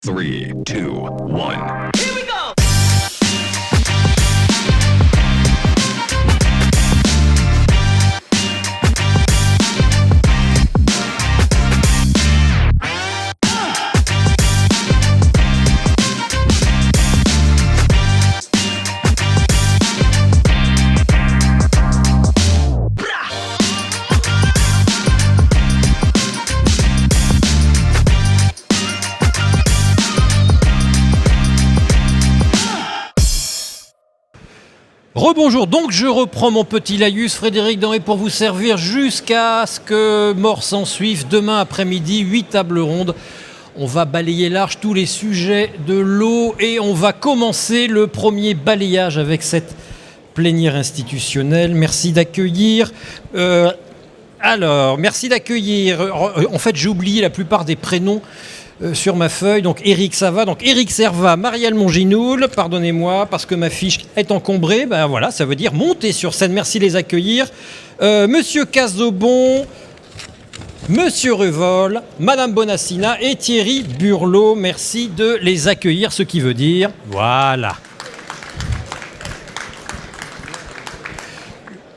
3, 2, 1. Here we go! Rebonjour, donc je reprends mon petit laïus, Frédéric Denré, pour vous servir jusqu'à ce que mort s'en suive. Demain après-midi, 8 tables rondes. On va balayer large tous les sujets de l'eau et on va commencer le premier balayage avec cette plénière institutionnelle. Merci d'accueillir. Merci d'accueillir. En fait, j'ai oublié la plupart des prénoms sur ma feuille. Donc Éric Sava, donc Éric Servat, Marielle Monginoul, pardonnez-moi parce que ma fiche est encombrée. Ben voilà, ça veut dire monter sur scène. Merci de les accueillir. Monsieur Casaubon, Monsieur Revol, Madame Bonassina et Thierry Burlot. Merci de les accueillir, ce qui veut dire voilà.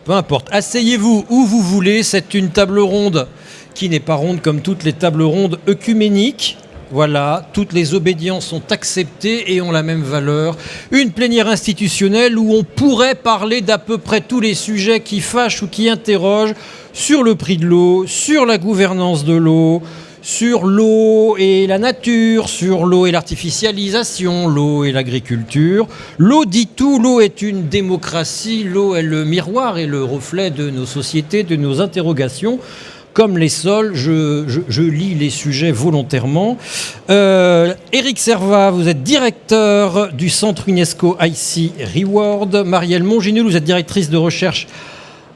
Peu importe, asseyez-vous où vous voulez. C'est une table ronde qui n'est pas ronde comme toutes les tables rondes œcuméniques. Voilà, toutes les obédiences sont acceptées et ont la même valeur. Une plénière institutionnelle où on pourrait parler d'à peu près tous les sujets qui fâchent ou qui interrogent sur le prix de l'eau, sur la gouvernance de l'eau, sur l'eau et la nature, sur l'eau et l'artificialisation, l'eau et l'agriculture. L'eau dit tout, l'eau est une démocratie, l'eau est le miroir et le reflet de nos sociétés, de nos interrogations. Comme les sols, je lis les sujets volontairement. Éric Servat, vous êtes directeur du centre UNESCO IC Reward. Marielle Monginoul, vous êtes directrice de recherche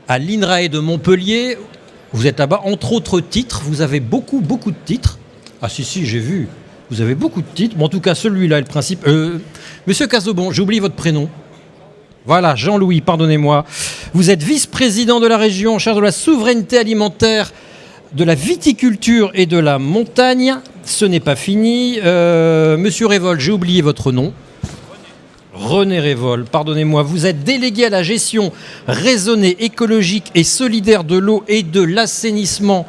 à l'INRAE de Montpellier. Vous êtes là-bas, entre autres titres. Vous avez beaucoup de titres. Ah si, j'ai vu. Vous avez beaucoup de titres. Bon, en tout cas, celui-là est le principe. Monsieur Casaubon, j'ai oublié votre prénom. Voilà, Jean-Louis, pardonnez-moi. Vous êtes vice-président de la région en charge de la souveraineté alimentaire, de la viticulture et de la montagne. Ce n'est pas fini. Monsieur Révol, j'ai oublié votre nom. René Révol, pardonnez-moi. Vous êtes délégué à la gestion raisonnée, écologique et solidaire de l'eau et de l'assainissement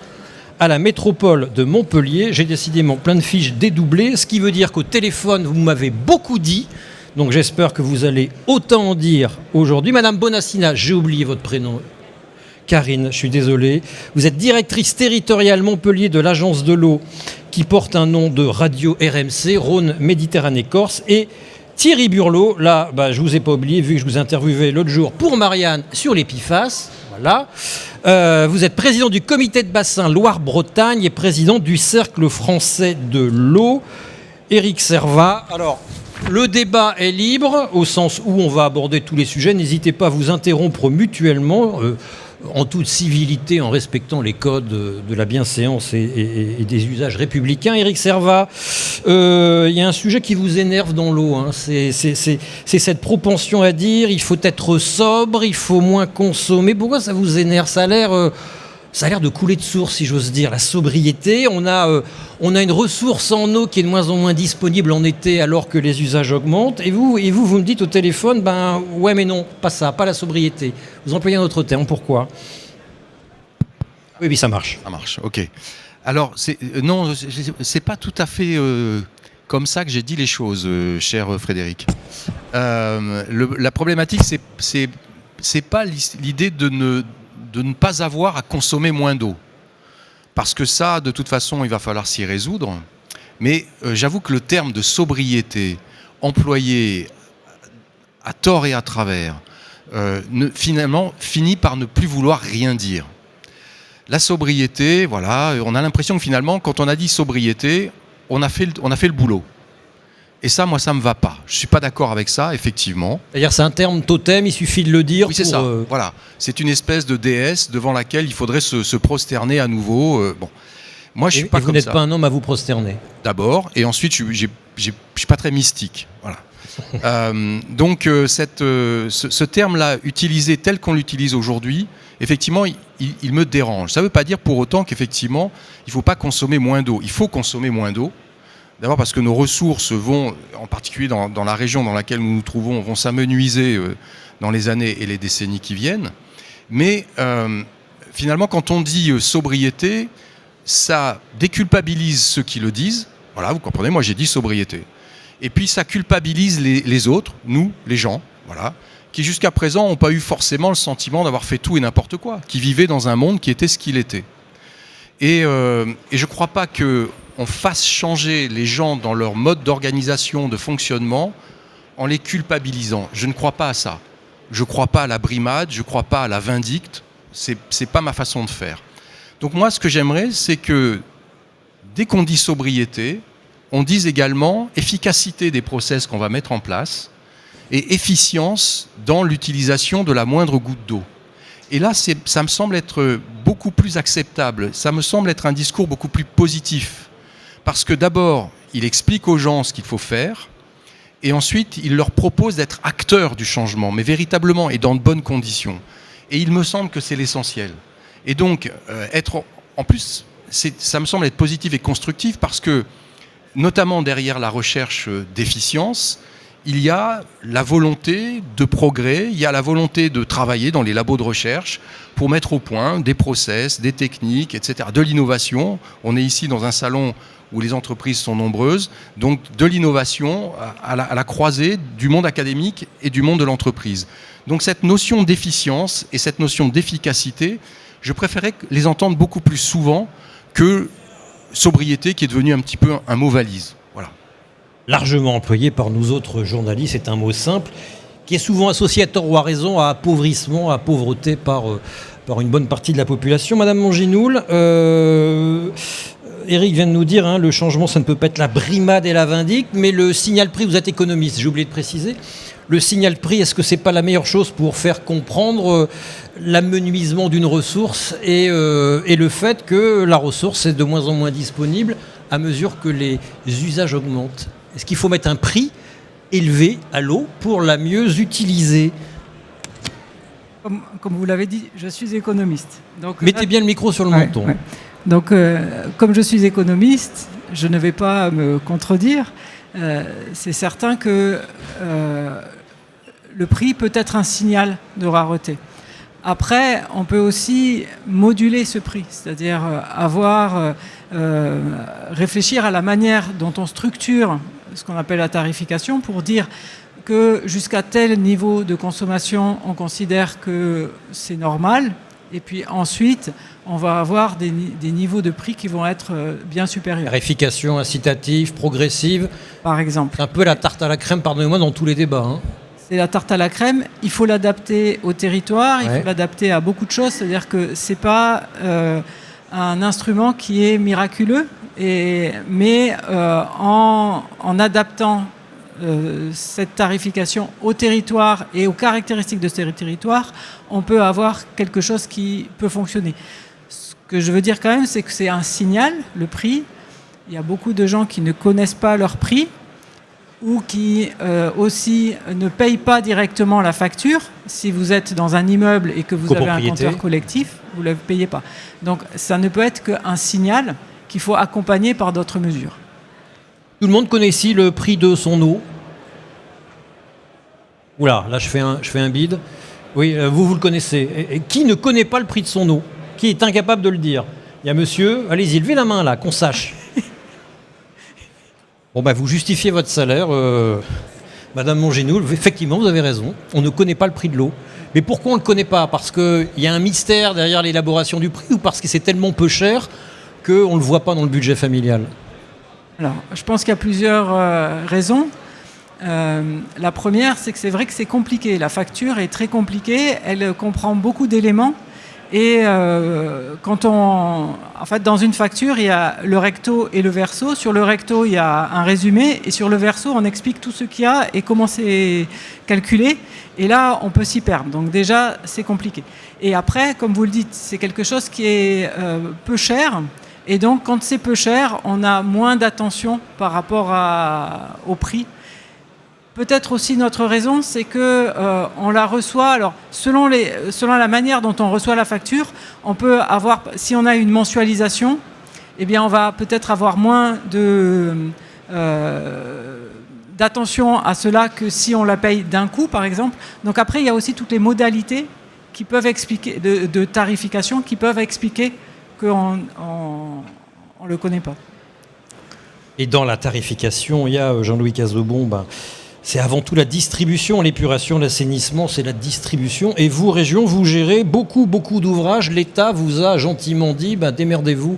à la métropole de Montpellier. J'ai décidément plein de fiches dédoublées, ce qui veut dire qu'au téléphone, vous m'avez beaucoup dit. Donc j'espère que vous allez autant en dire aujourd'hui. Madame Bonassina, j'ai oublié votre prénom. Karine, je suis désolé. Vous êtes directrice territoriale Montpellier de l'agence de l'eau qui porte un nom de radio RMC, Rhône Méditerranée Corse. Et Thierry Burlot, là, je ne vous ai pas oublié vu que je vous interviewais l'autre jour pour Marianne sur les PFAS. Voilà. Vous êtes président du comité de bassin Loire-Bretagne et président du Cercle français de l'eau. Éric Servat. Alors, le débat est libre, au sens où on va aborder tous les sujets. N'hésitez pas à vous interrompre mutuellement, en toute civilité, en respectant les codes de la bienséance et des usages républicains. Éric Servat, il y a un sujet qui vous énerve dans l'eau. Hein. C'est cette propension à dire il faut être sobre, il faut moins consommer. Pourquoi ça vous énerve ? Ça a l'air de couler de source, si j'ose dire. La sobriété, on a une ressource en eau qui est de moins en moins disponible en été alors que les usages augmentent. Et vous me dites au téléphone, ouais mais non, pas ça, pas la sobriété. Vous employez un autre terme, pourquoi ? Oui, ça marche. Ça marche, ok. Alors, c'est pas tout à fait comme ça que j'ai dit les choses, cher Frédéric. La problématique, c'est pas l'idée de ne pas avoir à consommer moins d'eau. Parce que ça, de toute façon, il va falloir s'y résoudre. Mais j'avoue que le terme de sobriété, employé à tort et à travers, finalement, finit par ne plus vouloir rien dire. La sobriété, voilà, on a l'impression que finalement, quand on a dit sobriété, on a fait le boulot. Et ça, moi, ça ne me va pas. Je ne suis pas d'accord avec ça, effectivement. C'est-à-dire c'est un terme totem, il suffit de le dire. Oui, c'est ça. Voilà. C'est une espèce de déesse devant laquelle il faudrait se prosterner à nouveau. Bon. Moi, je suis pas comme ça. Vous n'êtes pas un homme à vous prosterner. D'abord. Et ensuite, je ne suis pas très mystique. Voilà. Donc, ce terme-là, utilisé tel qu'on l'utilise aujourd'hui, effectivement, il me dérange. Ça ne veut pas dire pour autant qu'effectivement, il ne faut pas consommer moins d'eau. Il faut consommer moins d'eau. D'abord parce que nos ressources vont, en particulier dans la région dans laquelle nous nous trouvons, vont s'amenuiser dans les années et les décennies qui viennent. Mais finalement, quand on dit sobriété, ça déculpabilise ceux qui le disent. Voilà, vous comprenez, moi j'ai dit sobriété. Et puis ça culpabilise les autres, nous, les gens, voilà, qui jusqu'à présent n'ont pas eu forcément le sentiment d'avoir fait tout et n'importe quoi, qui vivaient dans un monde qui était ce qu'il était. Et je ne crois pas qu'on fasse changer les gens dans leur mode d'organisation, de fonctionnement, en les culpabilisant. Je ne crois pas à ça. Je ne crois pas à la brimade, je ne crois pas à la vindicte. C'est pas ma façon de faire. Donc moi, ce que j'aimerais, c'est que dès qu'on dit sobriété, on dise également efficacité des process qu'on va mettre en place et efficience dans l'utilisation de la moindre goutte d'eau. Et là, ça me semble être beaucoup plus acceptable, ça me semble être un discours beaucoup plus positif. Parce que d'abord, il explique aux gens ce qu'il faut faire, et ensuite, il leur propose d'être acteurs du changement, mais véritablement et dans de bonnes conditions. Et il me semble que c'est l'essentiel. Et donc, en plus, ça me semble être positif et constructif parce que, notamment derrière la recherche d'efficience, il y a la volonté de progrès, il y a la volonté de travailler dans les labos de recherche pour mettre au point des process, des techniques, etc., de l'innovation. On est ici dans un salon où les entreprises sont nombreuses, donc de l'innovation à la croisée du monde académique et du monde de l'entreprise. Donc cette notion d'efficience et cette notion d'efficacité, je préférais les entendre beaucoup plus souvent que sobriété qui est devenu un petit peu un mot valise. Voilà. Largement employé par nous autres journalistes, c'est un mot simple qui est souvent associé à tort ou à raison à appauvrissement, à pauvreté par une bonne partie de la population. Madame Monginoul, Éric vient de nous dire, le changement, ça ne peut pas être la brimade et la vindicte, mais le signal prix, vous êtes économiste, j'ai oublié de préciser, le signal prix, est-ce que c'est pas la meilleure chose pour faire comprendre l'amenuisement d'une ressource et le fait que la ressource est de moins en moins disponible à mesure que les usages augmentent? Est-ce qu'il faut mettre un prix élevé à l'eau pour la mieux utiliser? Comme vous l'avez dit, je suis économiste. Donc, mettez bien le micro sur le menton. Ouais. Donc, comme je suis économiste, je ne vais pas me contredire. C'est certain que le prix peut être un signal de rareté. Après, on peut aussi moduler ce prix, c'est-à-dire réfléchir à la manière dont on structure ce qu'on appelle la tarification pour dire que jusqu'à tel niveau de consommation, on considère que c'est normal. Et puis ensuite, on va avoir des niveaux de prix qui vont être bien supérieurs. Tarification incitative, progressive. Par exemple. C'est un peu la tarte à la crème, pardonnez-moi, dans tous les débats. C'est la tarte à la crème. Il faut l'adapter au territoire, il faut l'adapter à beaucoup de choses. C'est-à-dire que ce n'est pas un instrument qui est miraculeux, mais en adaptant cette tarification au territoire et aux caractéristiques de ce territoire, on peut avoir quelque chose qui peut fonctionner. Ce que je veux dire quand même, c'est que c'est un signal, le prix. Il y a beaucoup de gens qui ne connaissent pas leur prix ou qui aussi ne payent pas directement la facture. Si vous êtes dans un immeuble et que vous avez un compteur collectif, vous ne le payez pas. Donc ça ne peut être qu'un signal qu'il faut accompagner par d'autres mesures. Tout le monde connaît ici le prix de son eau. Oula, là je fais un bide. Oui, vous le connaissez. Et qui ne connaît pas le prix de son eau? Qui est incapable de le dire? Il y a monsieur, allez-y, levez la main là, qu'on sache. Bon, vous justifiez votre salaire, Madame Monginoul. Effectivement, vous avez raison. On ne connaît pas le prix de l'eau. Mais pourquoi on ne le connaît pas? Parce qu'il y a un mystère derrière l'élaboration du prix ou parce que c'est tellement peu cher qu'on ne le voit pas dans le budget familial? Alors, je pense qu'il y a plusieurs raisons. La première, c'est que c'est vrai que c'est compliqué. La facture est très compliquée. Elle comprend beaucoup d'éléments. Et dans une facture, il y a le recto et le verso. Sur le recto, il y a un résumé. Et sur le verso, on explique tout ce qu'il y a et comment c'est calculé. Et là, on peut s'y perdre. Donc déjà, c'est compliqué. Et après, comme vous le dites, c'est quelque chose qui est peu cher. Et donc, quand c'est peu cher, on a moins d'attention par rapport au prix. Peut-être aussi notre raison, c'est que on la reçoit. Alors, selon la manière dont on reçoit la facture, on peut avoir, si on a une mensualisation, eh bien, on va peut-être avoir moins d'attention à cela que si on la paye d'un coup, par exemple. Donc après, il y a aussi toutes les modalités qui peuvent expliquer, de tarification qui peuvent expliquer qu'on ne le connaît pas. Et dans la tarification, il y a, Jean-Louis Cazobon, c'est avant tout la distribution, l'épuration, l'assainissement, c'est la distribution. Et vous, région, vous gérez beaucoup d'ouvrages. L'État vous a gentiment dit, démerdez-vous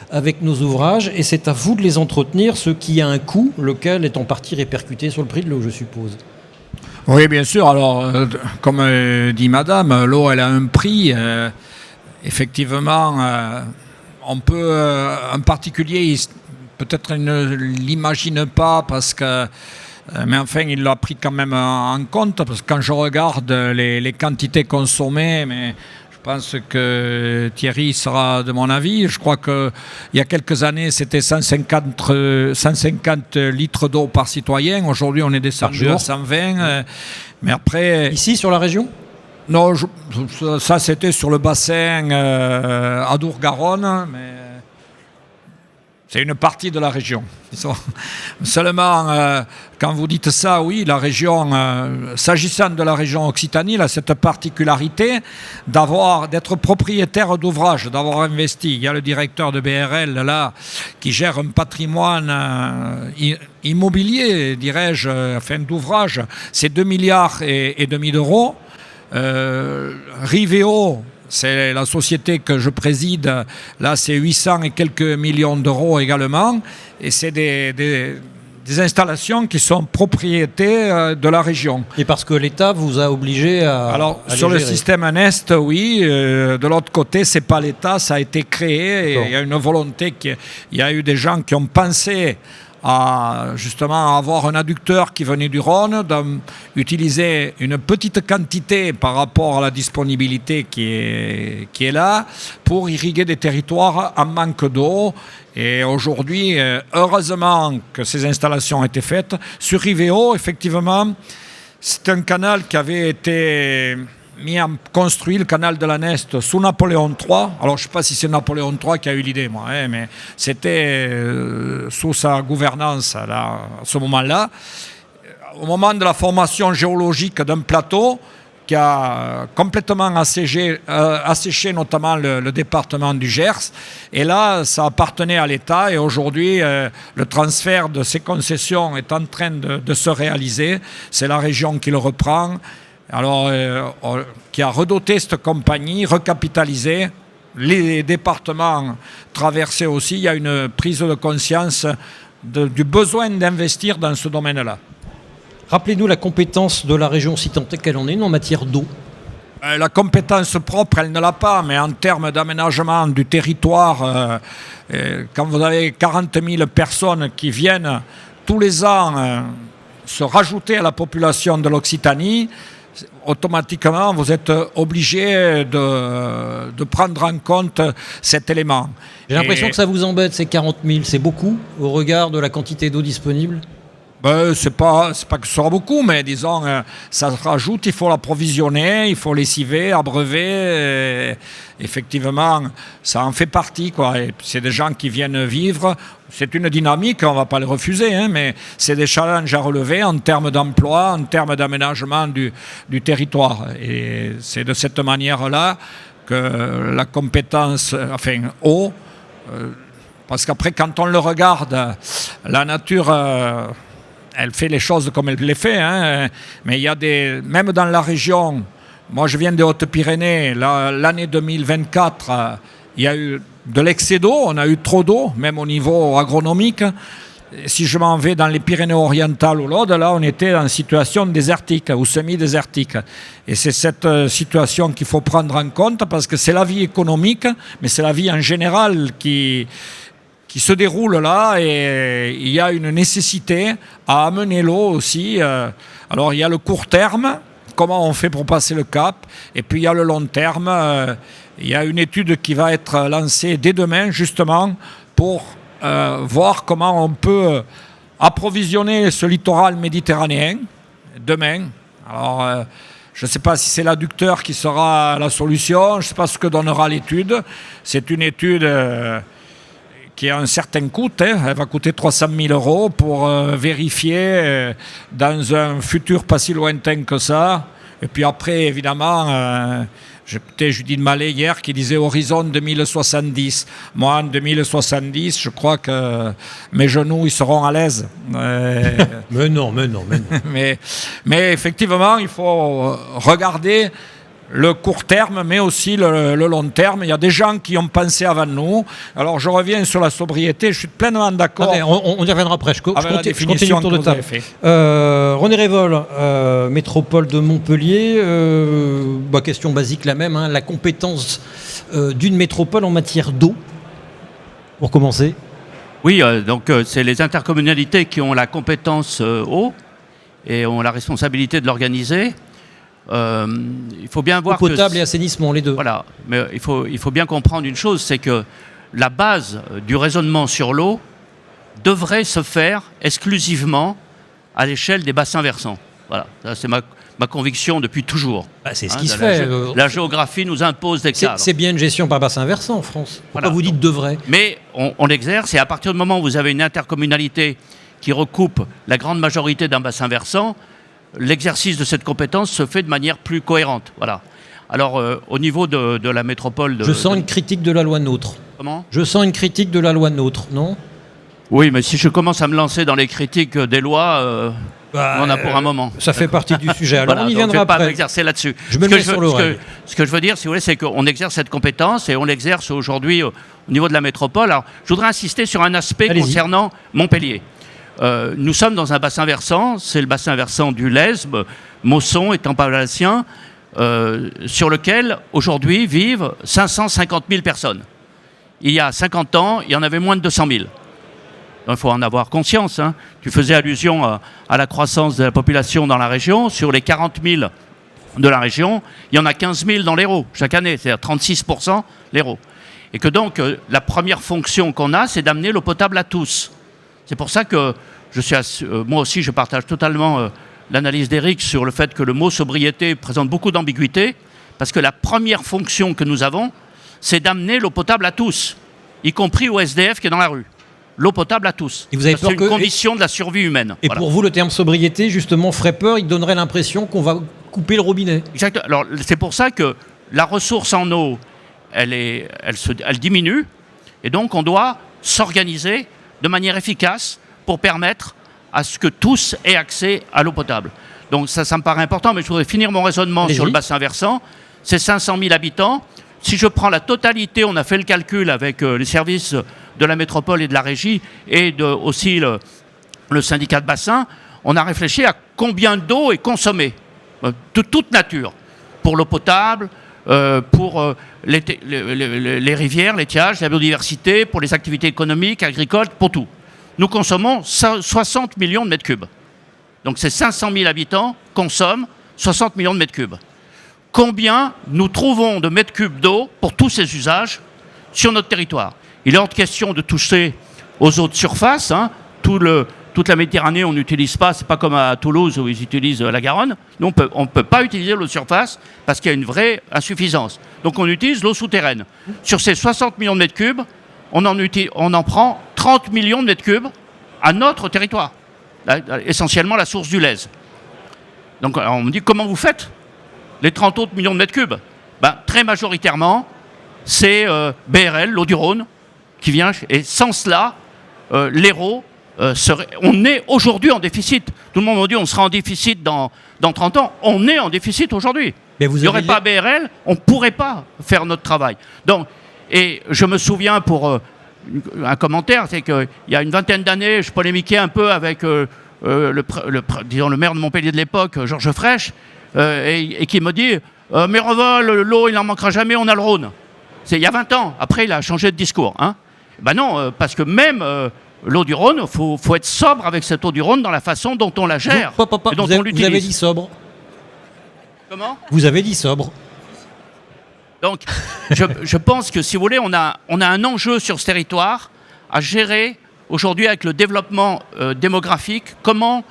avec nos ouvrages et c'est à vous de les entretenir, ce qui a un coût, lequel est en partie répercuté sur le prix de l'eau, je suppose. Oui, bien sûr. Alors, comme dit Madame, l'eau, elle a un prix. Effectivement, on peut, un particulier, peut-être il ne l'imagine pas parce que mais enfin, il l'a pris quand même en compte, parce que quand je regarde les quantités consommées, mais je pense que Thierry sera de mon avis. Je crois qu'il y a quelques années, c'était 150 litres d'eau par citoyen. Aujourd'hui, on est descendu à 120. Mais après... Ici, sur la région ? Non, ça c'était sur le bassin Adour-Garonne, mais... C'est une partie de la région. Seulement, quand vous dites ça, oui, la région, s'agissant de la région Occitanie, elle a cette particularité d'être propriétaire d'ouvrages, d'avoir investi. Il y a le directeur de BRL, là, qui gère un patrimoine immobilier, dirais-je, enfin d'ouvrages. C'est 2 milliards et demi d'euros. Rivéo, c'est la société que je préside. Là, c'est 800 et quelques millions d'euros également. Et c'est des installations qui sont propriétés de la région. Et parce que l'État vous a obligé à... Alors, à sur le gérer. système Anest, oui. De l'autre côté, c'est pas l'État, ça a été créé. Et il y a une volonté, il y a eu des gens qui ont pensé à justement avoir un adducteur qui venait du Rhône, d'utiliser une petite quantité par rapport à la disponibilité qui est là pour irriguer des territoires en manque d'eau. Et aujourd'hui, heureusement que ces installations ont été faites. Sur Rivéo, effectivement, c'est un canal qui avait été construit, le canal de la Neste, sous Napoléon III. Alors, je ne sais pas si c'est Napoléon III qui a eu l'idée, moi, mais c'était sous sa gouvernance là, à ce moment-là. Au moment de la formation géologique d'un plateau qui a complètement asséché notamment le département du Gers. Et là, ça appartenait à l'État. Et aujourd'hui, le transfert de ces concessions est en train de se réaliser. C'est la région qui le reprend. Alors, qui a redoté cette compagnie, recapitalisé, les départements traversés aussi. Il y a une prise de conscience du besoin d'investir dans ce domaine-là. Rappelez-nous la compétence de la région, si tant est qu'elle en est, en matière d'eau. La compétence propre, elle ne l'a pas, mais en termes d'aménagement du territoire, quand vous avez 40 000 personnes qui viennent tous les ans se rajouter à la population de l'Occitanie, automatiquement, vous êtes obligé de prendre en compte cet élément. J'ai l'impression que ça vous embête, ces 40 000. C'est beaucoup au regard de la quantité d'eau disponible ? C'est pas que ce sera beaucoup, mais disons, ça se rajoute, il faut l'approvisionner, il faut lessiver, abreuver. Effectivement, ça en fait partie, quoi. Et c'est des gens qui viennent vivre. C'est une dynamique, on ne va pas les refuser, mais c'est des challenges à relever en termes d'emploi, en termes d'aménagement du territoire. Et c'est de cette manière-là que la compétence, eau, parce qu'après, quand on le regarde, la nature... elle fait les choses comme elle les fait, mais il y a même dans la région, moi je viens des Hautes-Pyrénées, l'année 2024, il y a eu de l'excès d'eau, on a eu trop d'eau, même au niveau agronomique. Si je m'en vais dans les Pyrénées-Orientales ou l'Aude, là on était en situation désertique ou semi-désertique. Et c'est cette situation qu'il faut prendre en compte parce que c'est la vie économique, mais c'est la vie en général qui se déroule là, et il y a une nécessité à amener l'eau aussi. Alors il y a le court terme, comment on fait pour passer le cap, et puis il y a le long terme. Il y a une étude qui va être lancée dès demain justement pour voir comment on peut approvisionner ce littoral méditerranéen demain. Alors je ne sais pas si c'est l'adducteur qui sera la solution, je ne sais pas ce que donnera l'étude. C'est une étude... qui a un certain coût. Elle va coûter 300 000 € pour vérifier dans un futur pas si lointain que ça. Et puis après, évidemment, j'ai écouté Judith Mallet hier qui disait horizon 2070. Moi, en 2070, je crois que mes genoux ils seront à l'aise. Mais non. mais effectivement, il faut regarder le court terme, mais aussi le long terme. Il y a des gens qui ont pensé avant nous. Alors, je reviens sur la sobriété. Je suis pleinement d'accord. Attendez, on y reviendra après. Je continue le tour de table. René Révol, métropole de Montpellier. Question basique la même. La compétence d'une métropole en matière d'eau. Pour commencer. Oui, donc c'est les intercommunalités qui ont la compétence eau et ont la responsabilité de l'organiser. Il faut bien voir eau potable et assainissement, les deux. Voilà, mais il faut bien comprendre une chose, c'est que la base du raisonnement sur l'eau devrait se faire exclusivement à l'échelle des bassins versants. Voilà, ça, c'est ma conviction depuis toujours. C'est ce qui se fait. La géographie nous impose des cadres. C'est bien une gestion par bassin versant en France. Pourquoi vous dites devrait? Mais on l'exerce, et à partir du moment où vous avez une intercommunalité qui recoupe la grande majorité d'un bassin versant, l'exercice de cette compétence se fait de manière plus cohérente. Voilà. Alors, au niveau de la métropole... Je sens une critique de la loi NOTRe. Comment ? Je sens une critique de la loi NOTRe, non ? Oui, mais si je commence à me lancer dans les critiques des lois, on en a pour un moment. Ça fait partie du sujet. Alors, on y viendra après. Je ne vais pas après. m'exercer là-dessus. Je me mets sur l'oreille. Ce que je veux dire, si vous voulez, c'est qu'on exerce cette compétence et on l'exerce aujourd'hui au niveau de la métropole. Alors, je voudrais insister sur un aspect concernant Montpellier. Nous sommes dans un bassin versant, c'est le bassin versant du Lesbe, Mosson et Tampalacien, sur lequel aujourd'hui vivent 550 000 personnes. Il y a 50 ans, il y en avait moins de 200 000. Donc il faut en avoir conscience. Tu faisais allusion à la croissance de la population dans la région. Sur les 40 000 de la région, il y en a 15 000 dans l'Hérault chaque année, c'est-à-dire 36% l'Hérault. Et que donc la première fonction qu'on a, c'est d'amener l'eau potable à tous. C'est pour ça que moi aussi, je partage totalement l'analyse d'Éric sur le fait que le mot sobriété présente beaucoup d'ambiguïté, parce que la première fonction que nous avons, c'est d'amener l'eau potable à tous, y compris au SDF qui est dans la rue. L'eau potable à tous. C'est une condition de la survie humaine. Et pour vous, le terme sobriété, justement, ferait peur, il donnerait l'impression qu'on va couper le robinet. Exactement. Alors, c'est pour ça que la ressource en eau, elle diminue, et donc on doit s'organiser de manière efficace pour permettre à ce que tous aient accès à l'eau potable. Donc ça me paraît important, mais je voudrais finir mon raisonnement sur le bassin versant. C'est 500 000 habitants. Si je prends la totalité, on a fait le calcul avec les services de la métropole et de la régie et aussi le syndicat de bassin, on a réfléchi à combien d'eau est consommée, de toute nature, pour l'eau potable, pour les rivières, l'étiage, la biodiversité, pour les activités économiques, agricoles, pour tout. Nous consommons 60 millions de mètres cubes. Donc ces 500 000 habitants consomment 60 millions de mètres cubes. Combien nous trouvons de mètres cubes d'eau pour tous ces usages sur notre territoire? Il est hors de question de toucher aux eaux de surface. Toute la Méditerranée, on n'utilise pas, c'est pas comme à Toulouse où ils utilisent la Garonne. Nous, on ne peut pas utiliser l'eau de surface parce qu'il y a une vraie insuffisance. Donc on utilise l'eau souterraine. Sur ces 60 millions de mètres cubes, on en prend 30 millions de mètres cubes à notre territoire. Essentiellement la source du Lez. Donc on me dit, comment vous faites les 30 autres millions de mètres cubes? Très majoritairement, c'est BRL, l'eau du Rhône, qui vient. Et sans cela, l'Hérault, on est aujourd'hui en déficit. Tout le monde me dit on sera en déficit dans 30 ans. On est en déficit aujourd'hui. Il n'y aurait pas BRL, on ne pourrait pas faire notre travail. Donc, et je me souviens pour un commentaire, c'est qu'il y a une vingtaine d'années, je polémiquais un peu avec le maire de Montpellier de l'époque, Georges Frêche, et qui me dit mais Révol, l'eau, il n'en manquera jamais, on a le Rhône. C'est il y a 20 ans. Après, il a changé de discours. Non, parce que même l'eau du Rhône, faut être sobre avec cette eau du Rhône dans la façon dont on la gère. Et dont on l'utilise. Vous avez dit sobre. Comment ? Vous avez dit sobre. Donc, je pense que, si vous voulez, on a un enjeu sur ce territoire à gérer aujourd'hui avec le développement démographique. Comment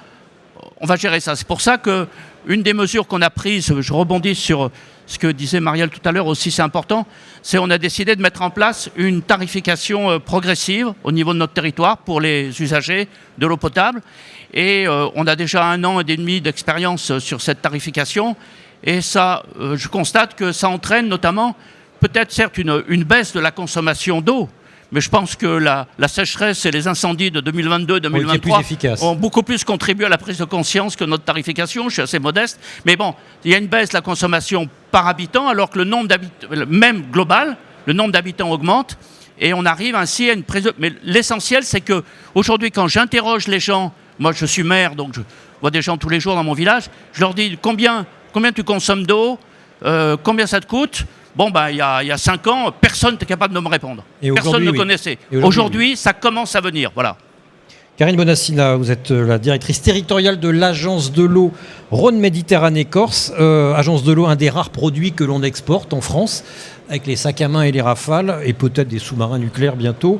on va gérer ça. C'est pour ça qu'une des mesures qu'on a prises, je rebondis sur ce que disait Marielle tout à l'heure aussi, c'est important, c'est on a décidé de mettre en place une tarification progressive au niveau de notre territoire pour les usagers de l'eau potable. Et on a déjà 1 an et demi d'expérience sur cette tarification. Et ça, je constate que ça entraîne notamment, peut-être certes une baisse de la consommation d'eau, mais je pense que la sécheresse et les incendies de 2022-2023 ont beaucoup plus contribué à la prise de conscience que notre tarification. Je suis assez modeste. Mais bon, il y a une baisse de la consommation par habitant, alors que le nombre d'habitants, même global, le nombre d'habitants augmente. Et on arrive ainsi à une prise de... Mais l'essentiel, c'est qu'aujourd'hui, quand j'interroge les gens, moi je suis maire, donc je vois des gens tous les jours dans mon village, je leur dis combien tu consommes d'eau, combien ça te coûte. Bon, il y a 5 ans, personne n'était capable de me répondre. Personne ne connaissait. Aujourd'hui, ça commence à venir. Voilà. Karine Bonassina, vous êtes la directrice territoriale de l'agence de l'eau Rhône-Méditerranée-Corse. Agence de l'eau, un des rares produits que l'on exporte en France, avec les sacs à main et les rafales, et peut-être des sous-marins nucléaires bientôt.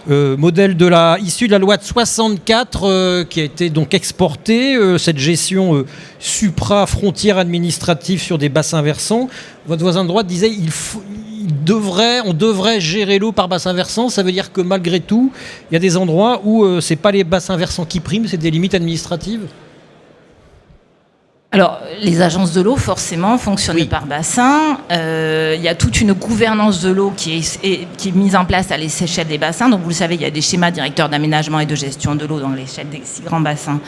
Modèle issu de la loi de 64, qui a été donc exporté, cette gestion supra-frontière administrative sur des bassins versants. Votre voisin de droite disait on devrait gérer l'eau par bassin versant. Ça veut dire que malgré tout, il y a des endroits où c'est pas les bassins versants qui priment, c'est des limites administratives. Alors, les agences de l'eau, forcément, fonctionnent par bassin. Il y a toute une gouvernance de l'eau qui est mise en place à l'échelle des bassins. Donc, vous le savez, il y a des schémas directeurs d'aménagement et de gestion de l'eau dans l'échelle des 6 grands bassins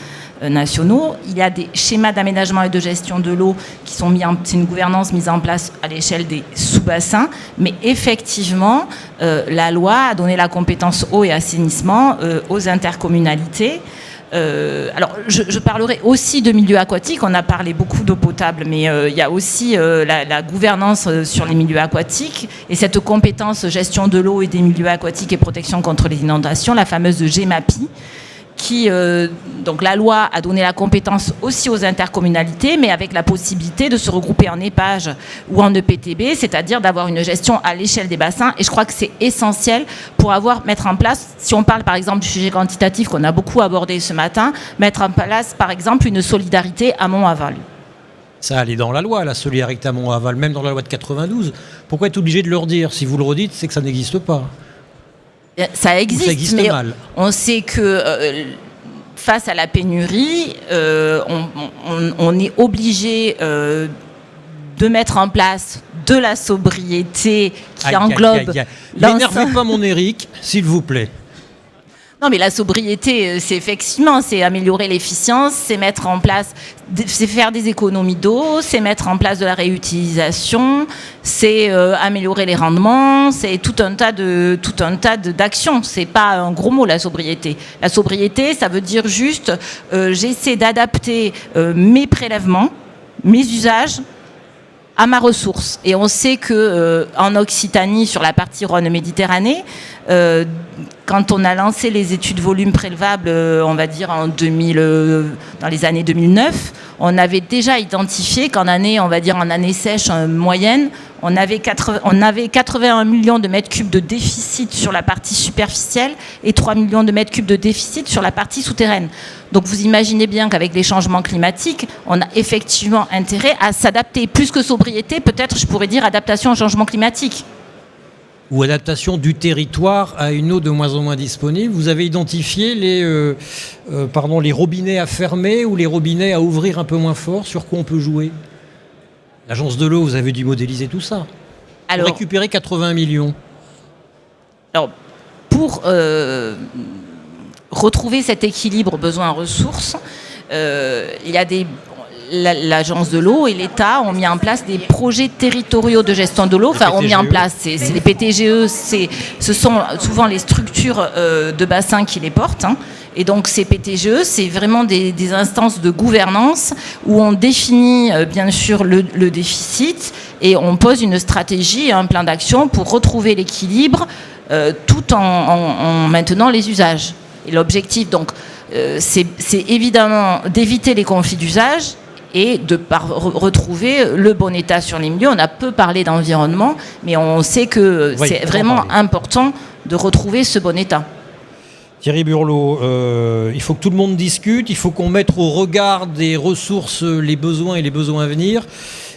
nationaux. Il y a des schémas d'aménagement et de gestion de l'eau qui sont c'est une gouvernance mise en place à l'échelle des sous-bassins. Mais effectivement, la loi a donné la compétence eau et assainissement aux intercommunalités. Alors, je parlerai aussi de milieux aquatiques. On a parlé beaucoup d'eau potable, mais il y a aussi la gouvernance sur les milieux aquatiques et cette compétence gestion de l'eau et des milieux aquatiques et protection contre les inondations, la fameuse GEMAPI, qui, donc la loi a donné la compétence aussi aux intercommunalités, mais avec la possibilité de se regrouper en EPAGE ou en EPTB, c'est-à-dire d'avoir une gestion à l'échelle des bassins. Et je crois que c'est essentiel pour mettre en place, si on parle par exemple du sujet quantitatif qu'on a beaucoup abordé ce matin, mettre en place par exemple une solidarité amont-aval. Ça allait dans la loi, la solidarité amont-aval, même dans la loi de 92. Pourquoi être obligé de le redire? Si vous le redites, c'est que ça n'existe pas. Ça existe mais mal. On sait que face à la pénurie, on est obligé de mettre en place de la sobriété qui englobe... N'énervez pas mon Éric, s'il vous plaît. Non, mais la sobriété, c'est effectivement, c'est améliorer l'efficience, c'est mettre en place, c'est faire des économies d'eau, c'est mettre en place de la réutilisation, c'est améliorer les rendements, c'est tout un tas d'actions. C'est pas un gros mot, la sobriété. La sobriété, ça veut dire juste, j'essaie d'adapter mes prélèvements, mes usages à ma ressource. Et on sait que en Occitanie, sur la partie Rhône-Méditerranée, quand on a lancé les études volume prélevables, on va dire dans les années 2009, on avait déjà identifié qu'en année, on va dire en année sèche moyenne, on avait 81 millions de mètres cubes de déficit sur la partie superficielle et 3 millions de mètres cubes de déficit sur la partie souterraine. Donc vous imaginez bien qu'avec les changements climatiques, on a effectivement intérêt à s'adapter. Plus que sobriété, peut-être je pourrais dire adaptation au changement climatique. Ou adaptation du territoire à une eau de moins en moins disponible. Vous avez identifié les robinets à fermer ou les robinets à ouvrir un peu moins fort. Sur quoi on peut jouer? L'agence de l'eau, vous avez dû modéliser tout ça. Alors, pour récupérer 80 millions. Alors, pour retrouver cet équilibre besoin-ressources, il y a l'agence de l'eau et l'État ont mis en place des projets territoriaux de gestion de l'eau. Enfin, ont mis en place, c'est les PTGE, ce sont souvent les structures de bassin qui les portent. Et donc ces PTGE, c'est vraiment des instances de gouvernance où on définit bien sûr le déficit et on pose une stratégie et un plan d'action pour retrouver l'équilibre tout en maintenant les usages. Et l'objectif, donc, c'est évidemment d'éviter les conflits d'usage et de retrouver le bon état sur les milieux. On a peu parlé d'environnement, mais on sait que c'est vraiment important de retrouver ce bon état. Thierry Burlot, il faut que tout le monde discute, il faut qu'on mette au regard des ressources les besoins et les besoins à venir,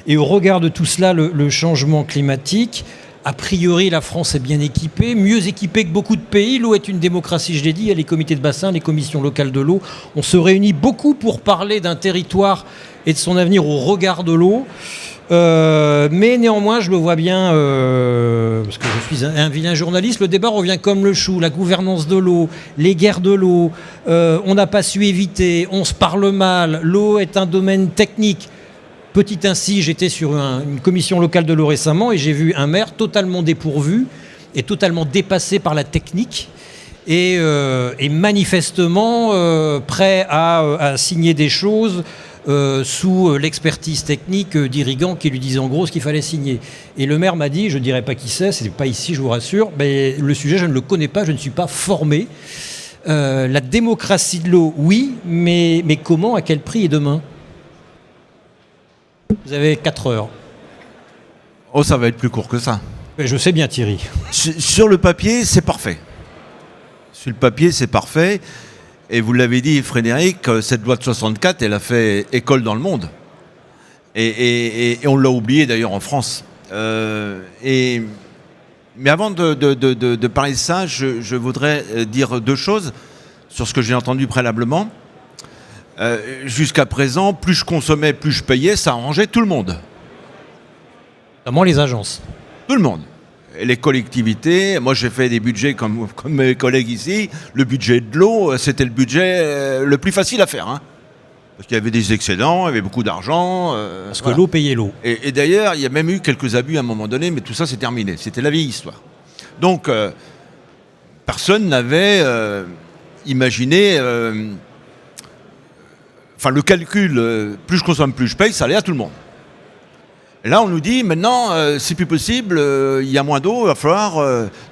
et au regard de tout cela, le changement climatique. A priori, la France est bien équipée, mieux équipée que beaucoup de pays. L'eau est une démocratie, je l'ai dit, il y a les comités de bassin, les commissions locales de l'eau. On se réunit beaucoup pour parler d'un territoire et de son avenir au regard de l'eau. Mais néanmoins, je le vois bien, parce que je suis un vilain journaliste, le débat revient comme le chou, la gouvernance de l'eau, les guerres de l'eau, on n'a pas su éviter, on se parle mal, l'eau est un domaine technique. Petit ainsi, j'étais sur une commission locale de l'eau récemment et j'ai vu un maire totalement dépourvu et totalement dépassé par la technique et manifestement prêt à signer des choses sous l'expertise technique d'Irigan qui lui disait en gros ce qu'il fallait signer. Et le maire m'a dit, je ne dirai pas qui c'est pas ici, je vous rassure, mais le sujet, je ne le connais pas, je ne suis pas formé. La démocratie de l'eau, oui, mais comment, à quel prix et demain ? Vous avez 4 heures. Oh, ça va être plus court que ça. Mais je sais bien, Thierry. Sur le papier, c'est parfait. Sur le papier, c'est parfait. Et vous l'avez dit, Frédéric, cette loi de 64, elle a fait école dans le monde. Et on l'a oublié d'ailleurs en France. Mais avant de parler de ça, je voudrais dire 2 choses sur ce que j'ai entendu préalablement. Jusqu'à présent, plus je consommais, plus je payais, ça arrangeait tout le monde. Notamment les agences. Tout le monde. Et les collectivités, moi j'ai fait des budgets comme mes collègues ici, le budget de l'eau, c'était le budget le plus facile à faire. Hein. Parce qu'il y avait des excédents, il y avait beaucoup d'argent. Parce que l'eau payait l'eau. Et d'ailleurs, il y a même eu quelques abus à un moment donné, mais tout ça c'est terminé. C'était la vieille histoire. Donc, personne n'avait imaginé... le calcul, plus je consomme, plus je paye, ça allait à tout le monde. Et là, on nous dit, maintenant, c'est plus possible, il y a moins d'eau,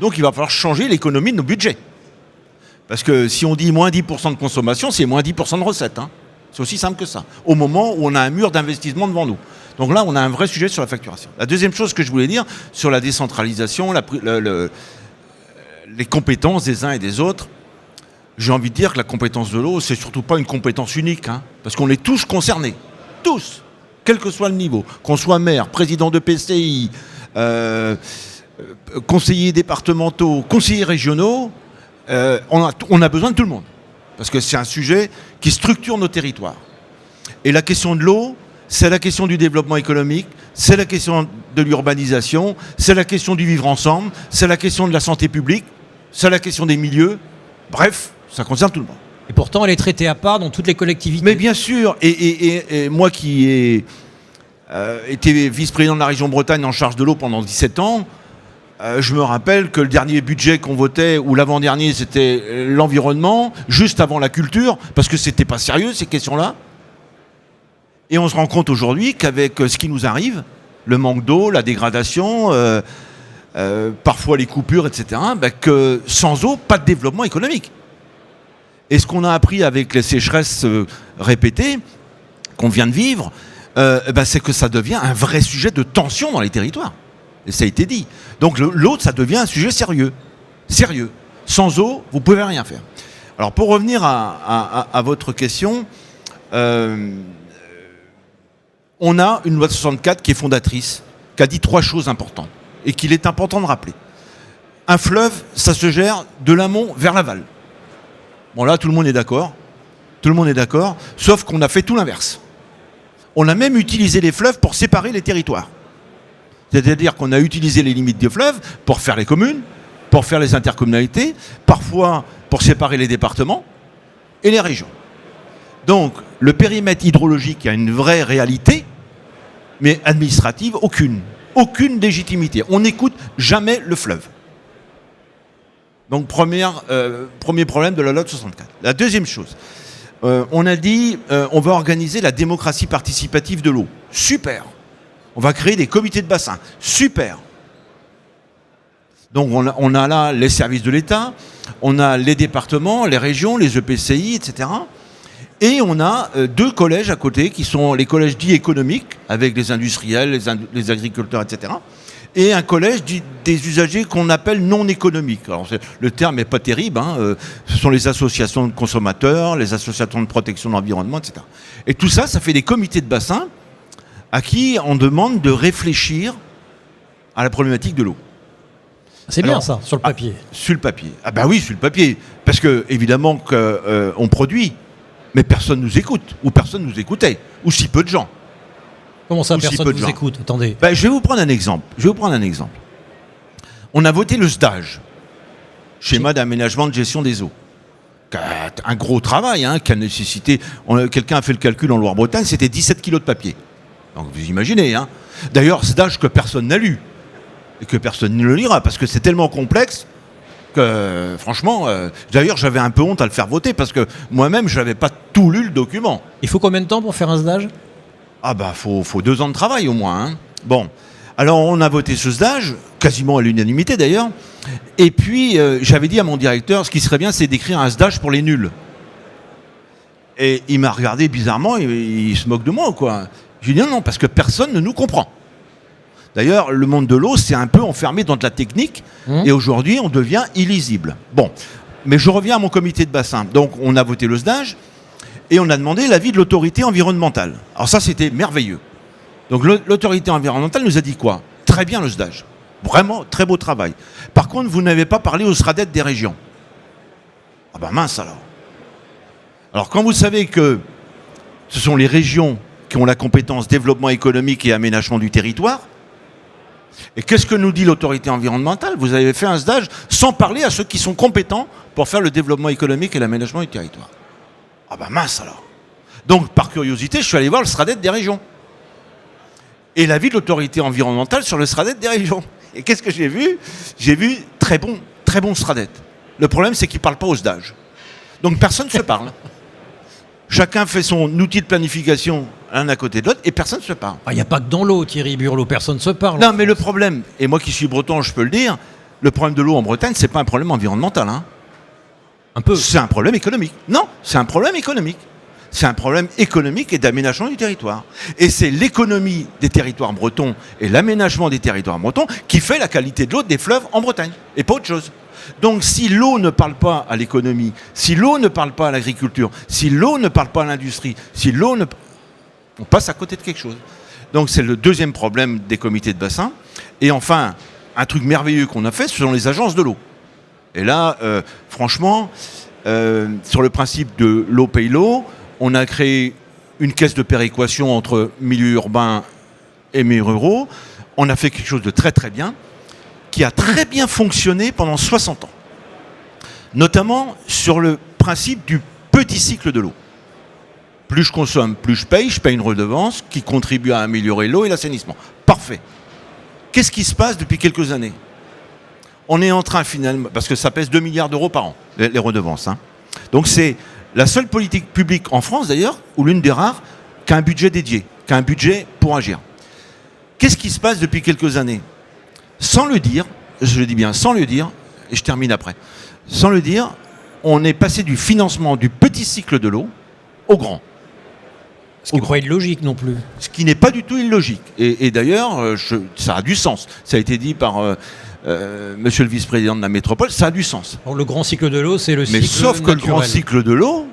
donc il va falloir changer l'économie de nos budgets. Parce que si on dit moins 10% de consommation, c'est moins 10% de recettes. Hein. C'est aussi simple que ça. Au moment où on a un mur d'investissement devant nous. Donc là, on a un vrai sujet sur la facturation. La deuxième chose que je voulais dire, sur la décentralisation, les compétences des uns et des autres, j'ai envie de dire que la compétence de l'eau, c'est surtout pas une compétence unique, hein, parce qu'on est tous concernés. Tous, quel que soit le niveau. Qu'on soit maire, président de PCI, conseillers départementaux, conseillers régionaux, on a besoin de tout le monde. Parce que c'est un sujet qui structure nos territoires. Et la question de l'eau, c'est la question du développement économique, c'est la question de l'urbanisation, c'est la question du vivre ensemble, c'est la question de la santé publique, c'est la question des milieux. Bref, ça concerne tout le monde. Et pourtant, elle est traitée à part dans toutes les collectivités. Mais bien sûr, et moi qui ai été vice-président de la région Bretagne en charge de l'eau pendant 17 ans, je me rappelle que le dernier budget qu'on votait, ou l'avant-dernier, c'était l'environnement, juste avant la culture, parce que c'était pas sérieux ces questions-là. Et on se rend compte aujourd'hui qu'avec ce qui nous arrive, le manque d'eau, la dégradation, parfois les coupures, etc., que sans eau, pas de développement économique. Et ce qu'on a appris avec les sécheresses répétées qu'on vient de vivre, c'est que ça devient un vrai sujet de tension dans les territoires. Et ça a été dit. Donc l'eau, ça devient un sujet sérieux. Sérieux. Sans eau, vous ne pouvez rien faire. Alors pour revenir à votre question, on a une loi de 64 qui est fondatrice, qui a dit 3 choses importantes et qu'il est important de rappeler. Un fleuve, ça se gère de l'amont vers l'aval. Bon là, tout le monde est d'accord. Tout le monde est d'accord, sauf qu'on a fait tout l'inverse. On a même utilisé les fleuves pour séparer les territoires. C'est-à-dire qu'on a utilisé les limites des fleuves pour faire les communes, pour faire les intercommunalités, parfois pour séparer les départements et les régions. Donc, le périmètre hydrologique a une vraie réalité, mais administrative, aucune. Aucune légitimité. On n'écoute jamais le fleuve. Donc, premier problème de la loi de 64. La deuxième chose, on a dit on va organiser la démocratie participative de l'eau. Super. On va créer des comités de bassin. Super. Donc, on a là les services de l'État, on a les départements, les régions, les EPCI, etc. Et on a 2 collèges à côté qui sont les collèges dits économiques, avec les industriels, les agriculteurs, etc. et un collège des usagers qu'on appelle non économiques. Alors, le terme n'est pas terrible, ce sont les associations de consommateurs, les associations de protection de l'environnement, etc. Et tout ça, ça fait des comités de bassin à qui on demande de réfléchir à la problématique de l'eau. C'est bien ça, sur le papier. Sur le papier. Ah bah oui, sur le papier. Parce que, évidemment, qu'on produit, mais personne nous écoute, ou personne nous écoutait, ou si peu de gens. Comment ça, Ou si personne peu de vous gens. écoute? Attendez. Ben, je vais vous prendre un exemple. On a voté le SDAGE, schéma d'aménagement de gestion des eaux. Un gros travail, qui a nécessité. Quelqu'un a fait le calcul en Loire-Bretagne, c'était 17 kilos de papier. Donc vous imaginez. D'ailleurs, SDAGE que personne n'a lu et que personne ne le lira parce que c'est tellement complexe que, franchement, d'ailleurs, j'avais un peu honte à le faire voter parce que moi-même, je n'avais pas tout lu le document. Il faut combien de temps pour faire un SDAGE? Ah bah faut 2 ans de travail au moins. Bon, alors on a voté ce SDAGE, quasiment à l'unanimité d'ailleurs, et puis j'avais dit à mon directeur, ce qui serait bien c'est d'écrire un SDAGE pour les nuls. Et il m'a regardé bizarrement, il se moque de moi quoi. J'ai dit non, parce que personne ne nous comprend. D'ailleurs, le monde de l'eau s'est un peu enfermé dans de la technique, et aujourd'hui on devient illisible. Bon, mais je reviens à mon comité de bassin. Donc on a voté le SDAGE, et on a demandé l'avis de l'autorité environnementale. Alors ça, c'était merveilleux. Donc l'autorité environnementale nous a dit quoi? Très bien le SDAGE. Vraiment, très beau travail. Par contre, vous n'avez pas parlé au SRADET des régions. Ah ben mince alors. Alors quand vous savez que ce sont les régions qui ont la compétence développement économique et aménagement du territoire, et qu'est-ce que nous dit l'autorité environnementale? Vous avez fait un SDAGE sans parler à ceux qui sont compétents pour faire le développement économique et l'aménagement du territoire. Ah bah mince alors. Donc par curiosité, je suis allé voir le SRADET des régions. Et l'avis de l'autorité environnementale sur le SRADET des régions. Et qu'est-ce que j'ai vu? J'ai vu très bon SRADET. Le problème, c'est qu'il ne parle pas au SDAGE. Donc personne ne se parle. Chacun fait son outil de planification l'un à côté de l'autre et personne ne se parle. Il n'y a pas que dans l'eau, Thierry Burlot, personne ne se parle. Non, mais le problème, et moi qui suis breton, je peux le dire, le problème de l'eau en Bretagne, c'est pas un problème environnemental. Un peu. C'est un problème économique. Non, c'est un problème économique. C'est un problème économique et d'aménagement du territoire. Et c'est l'économie des territoires bretons et l'aménagement des territoires bretons qui fait la qualité de l'eau des fleuves en Bretagne, et pas autre chose. Donc si l'eau ne parle pas à l'économie, si l'eau ne parle pas à l'agriculture, si l'eau ne parle pas à l'industrie, si l'eau ne... on passe à côté de quelque chose. Donc c'est le deuxième problème des comités de bassin. Et enfin, un truc merveilleux qu'on a fait, ce sont les agences de l'eau. Et là, franchement, sur le principe de l'eau paye l'eau, on a créé une caisse de péréquation entre milieu urbain et milieu ruraux. On a fait quelque chose de très très bien, qui a très bien fonctionné pendant 60 ans. Notamment sur le principe du petit cycle de l'eau. Plus je consomme, plus je paye une redevance qui contribue à améliorer l'eau et l'assainissement. Parfait. Qu'est-ce qui se passe depuis quelques années? On est en train finalement, parce que ça pèse 2 milliards d'euros par an, les redevances. Donc c'est la seule politique publique en France d'ailleurs, ou l'une des rares, qui a un budget dédié, qui a un budget pour agir. Qu'est-ce qui se passe depuis quelques années? Sans le dire, je le dis bien sans le dire, et je termine après, sans le dire, on est passé du financement du petit cycle de l'eau au grand. Ce qui n'est pas illogique non plus. Ce qui n'est pas du tout illogique. Et d'ailleurs, ça a du sens. Ça a été dit par monsieur le vice-président de la métropole, ça a du sens. Alors, le grand cycle de l'eau, c'est le cycle Mais sauf que naturel. le grand cycle de l'eau,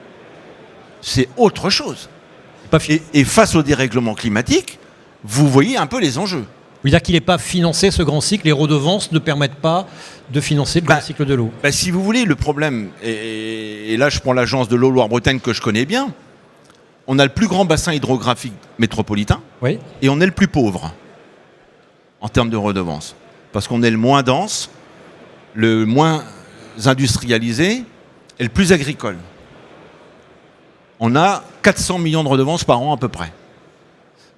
c'est autre chose. Et face au dérèglement climatique, vous voyez un peu les enjeux. Vous dire qu'il n'est pas financé, ce grand cycle, les redevances ne permettent pas de financer le grand cycle de l'eau. Si vous voulez, le problème, et là je prends l'agence de l'eau Loire-Bretagne que je connais bien, on a le plus grand bassin hydrographique métropolitain, oui. Et on est le plus pauvre en termes de redevances. Parce qu'on est le moins dense, le moins industrialisé et le plus agricole. On a 400 millions de redevances par an à peu près.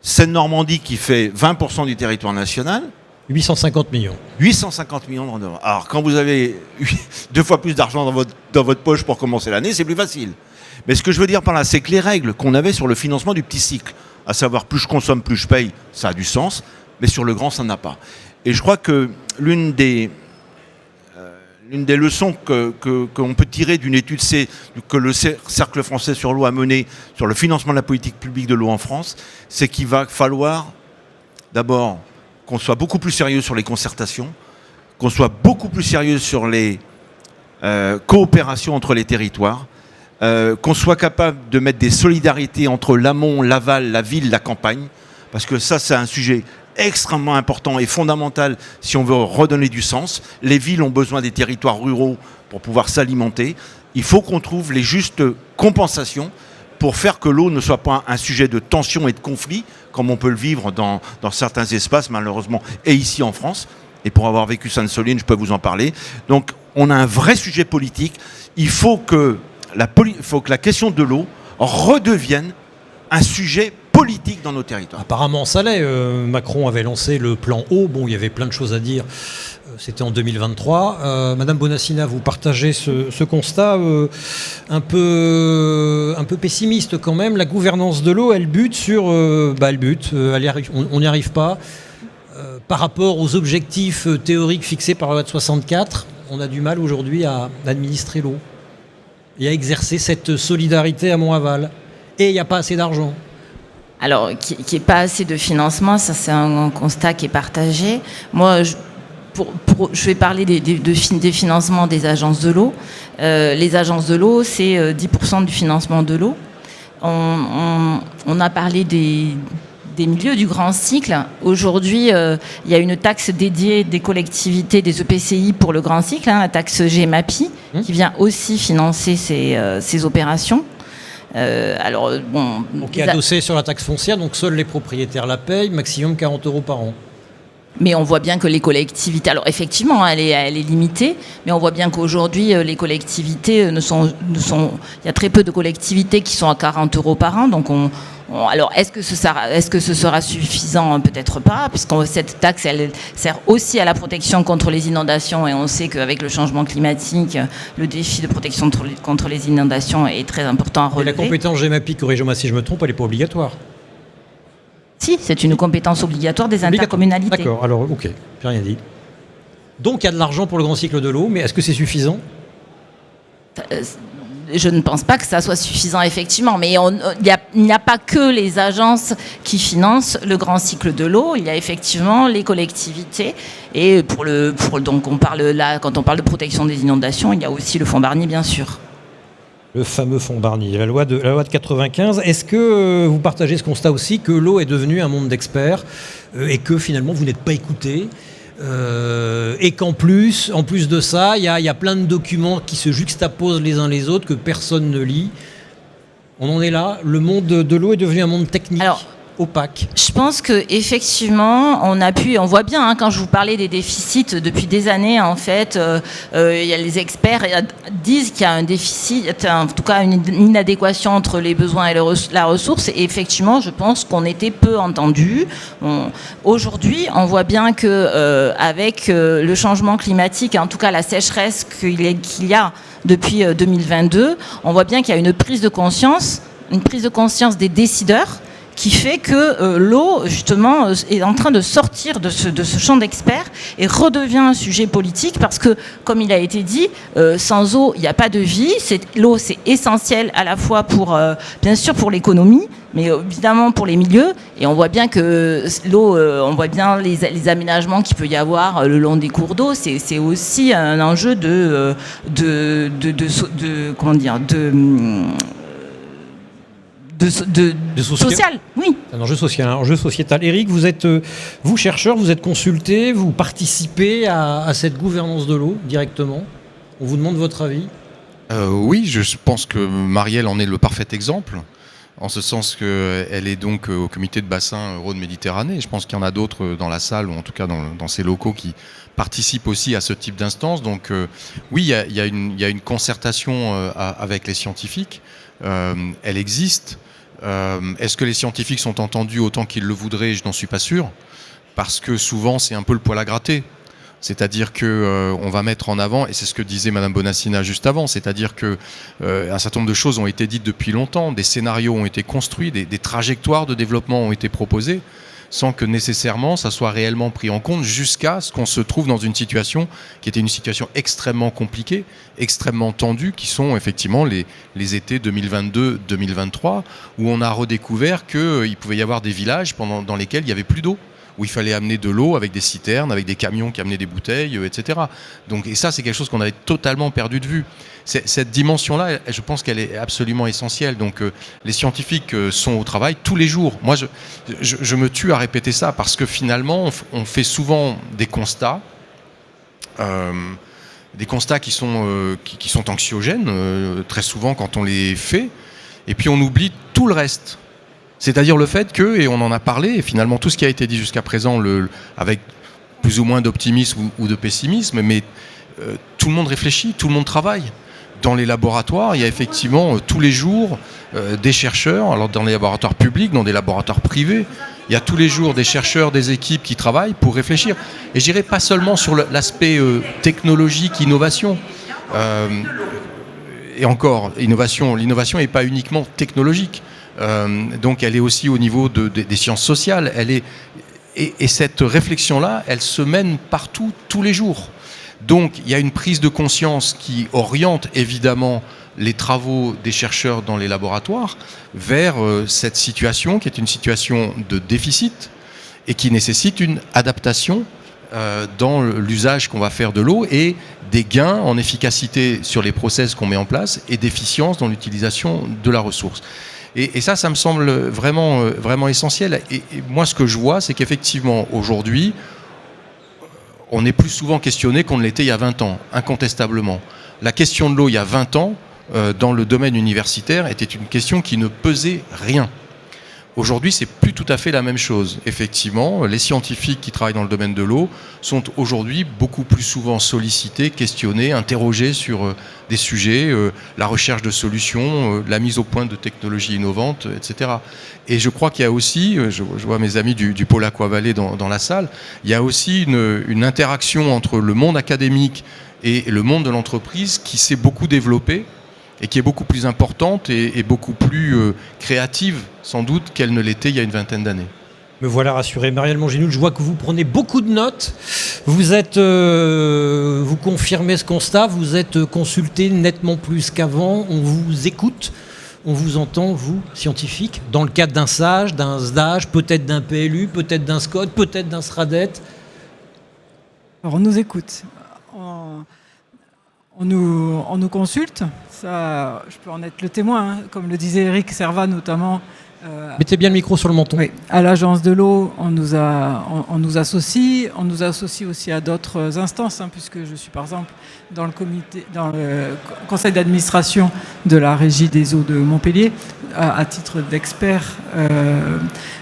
Seine-Normandie qui fait 20% du territoire national. 850 millions. 850 millions de redevances. Alors quand vous avez 2 fois plus d'argent dans votre poche pour commencer l'année, c'est plus facile. Mais ce que je veux dire par là, c'est que les règles qu'on avait sur le financement du petit cycle, à savoir plus je consomme, plus je paye, ça a du sens, mais sur le grand, ça n'a pas. Et je crois que l'une des leçons qu'on peut tirer d'une étude que le Cercle français sur l'eau a menée sur le financement de la politique publique de l'eau en France, c'est qu'il va falloir d'abord qu'on soit beaucoup plus sérieux sur les concertations, qu'on soit beaucoup plus sérieux sur les coopérations entre les territoires, qu'on soit capable de mettre des solidarités entre l'amont, l'aval, la ville, la campagne, parce que ça, c'est un sujet extrêmement important et fondamental si on veut redonner du sens. Les villes ont besoin des territoires ruraux pour pouvoir s'alimenter. Il faut qu'on trouve les justes compensations pour faire que l'eau ne soit pas un sujet de tension et de conflit, comme on peut le vivre dans certains espaces, malheureusement, et ici en France. Et pour avoir vécu Sainte-Soline, je peux vous en parler. Donc, on a un vrai sujet politique. Il faut que la question de l'eau redevienne un sujet politique dans nos territoires. Apparemment, ça l'est. Macron avait lancé le plan eau. Bon, il y avait plein de choses à dire. C'était en 2023. Madame Bonassina, vous partagez ce constat un peu pessimiste quand même. La gouvernance de l'eau, elle bute sur... on n'y arrive pas. Par rapport aux objectifs théoriques fixés par la loi de 64, on a du mal aujourd'hui à administrer l'eau et à exercer cette solidarité à Mont-Aval. Et il n'y a pas assez d'argent. Alors, qu'il n'y ait pas assez de financement, ça c'est un constat qui est partagé. Moi, je vais parler des financements des agences de l'eau. Les agences de l'eau, c'est 10% du financement de l'eau. On a parlé des milieux du grand cycle. Aujourd'hui, il y a une taxe dédiée des collectivités, des EPCI pour le grand cycle, la taxe GEMAPI, qui vient aussi financer ces opérations. Qui est adossée sur la taxe foncière, donc seuls les propriétaires la payent, maximum 40 € par an. Mais on voit bien que les collectivités, alors effectivement, elle est limitée, mais on voit bien qu'aujourd'hui, les collectivités il y a très peu de collectivités qui sont à 40 € par an, donc alors, est-ce que ce sera suffisant? Peut-être pas, puisque cette taxe, elle sert aussi à la protection contre les inondations, et on sait qu'avec le changement climatique, le défi de protection contre les inondations est très important à relever. Et la compétence GEMAPI, corrigez-moi si je me trompe, elle n'est pas obligatoire. Si, c'est une compétence obligatoire des intercommunalités. D'accord, alors ok, j'ai rien dit. Donc il y a de l'argent pour le grand cycle de l'eau, mais est-ce que c'est suffisant? Je ne pense pas que ça soit suffisant, effectivement, mais il n'y a pas que les agences qui financent le grand cycle de l'eau, il y a effectivement les collectivités, et donc on parle là, quand on parle de protection des inondations, il y a aussi le fonds Barnier, bien sûr. Le fameux fonds Barnier, la loi de 95. Est-ce que vous partagez ce constat aussi, que l'eau est devenue un monde d'experts et que finalement vous n'êtes pas écoutés et qu'en plus de ça, il y a plein de documents qui se juxtaposent les uns les autres, que personne ne lit. On en est là. Le monde de l'eau est devenu un monde technique. Alors, opaque. Je pense qu'effectivement, on voit bien, quand je vous parlais des déficits depuis des années, en fait, les experts disent qu'il y a un déficit, en tout cas une inadéquation entre les besoins et la ressource. Et effectivement, je pense qu'on était peu entendus. Aujourd'hui, on voit bien que avec le changement climatique, en tout cas la sécheresse qu'il y a depuis 2022, on voit bien qu'il y a une prise de conscience des décideurs, qui fait que l'eau, justement, est en train de sortir de ce champ d'experts et redevient un sujet politique, parce que, comme il a été dit, sans eau, il n'y a pas de vie. L'eau, c'est essentiel à la fois bien sûr pour l'économie, mais évidemment pour les milieux. Et on voit bien que l'eau, on voit bien les aménagements qu'il peut y avoir le long des cours d'eau. C'est aussi un enjeu social, oui. Un enjeu social, un enjeu sociétal. Éric, vous êtes chercheur, vous êtes consulté, vous participez à cette gouvernance de l'eau directement. On vous demande votre avis. Oui, je pense que Marielle en est le parfait exemple, en ce sens qu'elle est donc au comité de bassin Rhône-Méditerranée. Je pense qu'il y en a d'autres dans la salle, ou en tout cas dans ces locaux, qui participent aussi à ce type d'instance. Donc oui, il y a une concertation avec les scientifiques. Elle existe. Est-ce que les scientifiques sont entendus autant qu'ils le voudraient? Je n'en suis pas sûr, parce que souvent c'est un peu le poil à gratter. C'est-à-dire qu'on va mettre en avant, et c'est ce que disait Madame Bonassina juste avant, c'est-à-dire qu'un certain nombre de choses ont été dites depuis longtemps, des scénarios ont été construits, des trajectoires de développement ont été proposées, sans que nécessairement ça soit réellement pris en compte, jusqu'à ce qu'on se trouve dans une situation qui était une situation extrêmement compliquée, extrêmement tendue, qui sont effectivement les étés 2022-2023, où on a redécouvert qu'il pouvait y avoir des villages dans lesquels il n'y avait plus d'eau, où il fallait amener de l'eau avec des citernes, avec des camions qui amenaient des bouteilles, etc. Donc, et ça, c'est quelque chose qu'on avait totalement perdu de vue. Cette dimension-là, je pense qu'elle est absolument essentielle. Donc, les scientifiques sont au travail tous les jours. Moi, je me tue à répéter ça parce que finalement, on fait souvent des constats qui sont anxiogènes, très souvent quand on les fait, et puis on oublie tout le reste. C'est-à-dire le fait que, et on en a parlé, et finalement tout ce qui a été dit jusqu'à présent, avec plus ou moins d'optimisme ou de pessimisme, mais tout le monde réfléchit, tout le monde travaille. Dans les laboratoires, il y a effectivement tous les jours des chercheurs, alors dans les laboratoires publics, dans des laboratoires privés, il y a tous les jours des chercheurs, des équipes qui travaillent pour réfléchir. Et je dirais pas seulement sur l'aspect technologique, innovation. Et encore, l'innovation n'est pas uniquement technologique. Donc elle est aussi au niveau des sciences sociales. Et cette réflexion-là, elle se mène partout, tous les jours. Donc il y a une prise de conscience qui oriente évidemment les travaux des chercheurs dans les laboratoires vers cette situation qui est une situation de déficit et qui nécessite une adaptation dans l'usage qu'on va faire de l'eau et des gains en efficacité sur les process qu'on met en place et d'efficience dans l'utilisation de la ressource. Et ça me semble vraiment, vraiment essentiel. Et moi, ce que je vois, c'est qu'effectivement, aujourd'hui, on est plus souvent questionné qu'on ne l'était il y a 20 ans, incontestablement. La question de l'eau, il y a 20 ans, dans le domaine universitaire, était une question qui ne pesait rien. Aujourd'hui, c'est plus tout à fait la même chose. Effectivement, les scientifiques qui travaillent dans le domaine de l'eau sont aujourd'hui beaucoup plus souvent sollicités, questionnés, interrogés sur des sujets, la recherche de solutions, la mise au point de technologies innovantes, etc. Et je crois qu'il y a aussi, je vois mes amis du pôle Aquavalais dans la salle, il y a aussi une interaction entre le monde académique et le monde de l'entreprise qui s'est beaucoup développée et qui est beaucoup plus importante et beaucoup plus créative, sans doute, qu'elle ne l'était il y a une vingtaine d'années. Me voilà rassuré. Marielle Monginoul, je vois que vous prenez beaucoup de notes. Vous confirmez ce constat, vous êtes consulté nettement plus qu'avant, on vous écoute, on vous entend, vous, scientifique, dans le cadre d'un SAGE, d'un SDAGE, peut-être d'un PLU, peut-être d'un SCOT, peut-être d'un SRADET. Alors on nous écoute. On nous consulte, ça, je peux en être le témoin, hein. Comme le disait Eric Servat notamment. Mettez bien le micro sur le menton. Oui, à l'agence de l'eau, on nous associe aussi à d'autres instances, hein, puisque je suis par exemple dans le conseil d'administration de la régie des eaux de Montpellier, à titre d'expert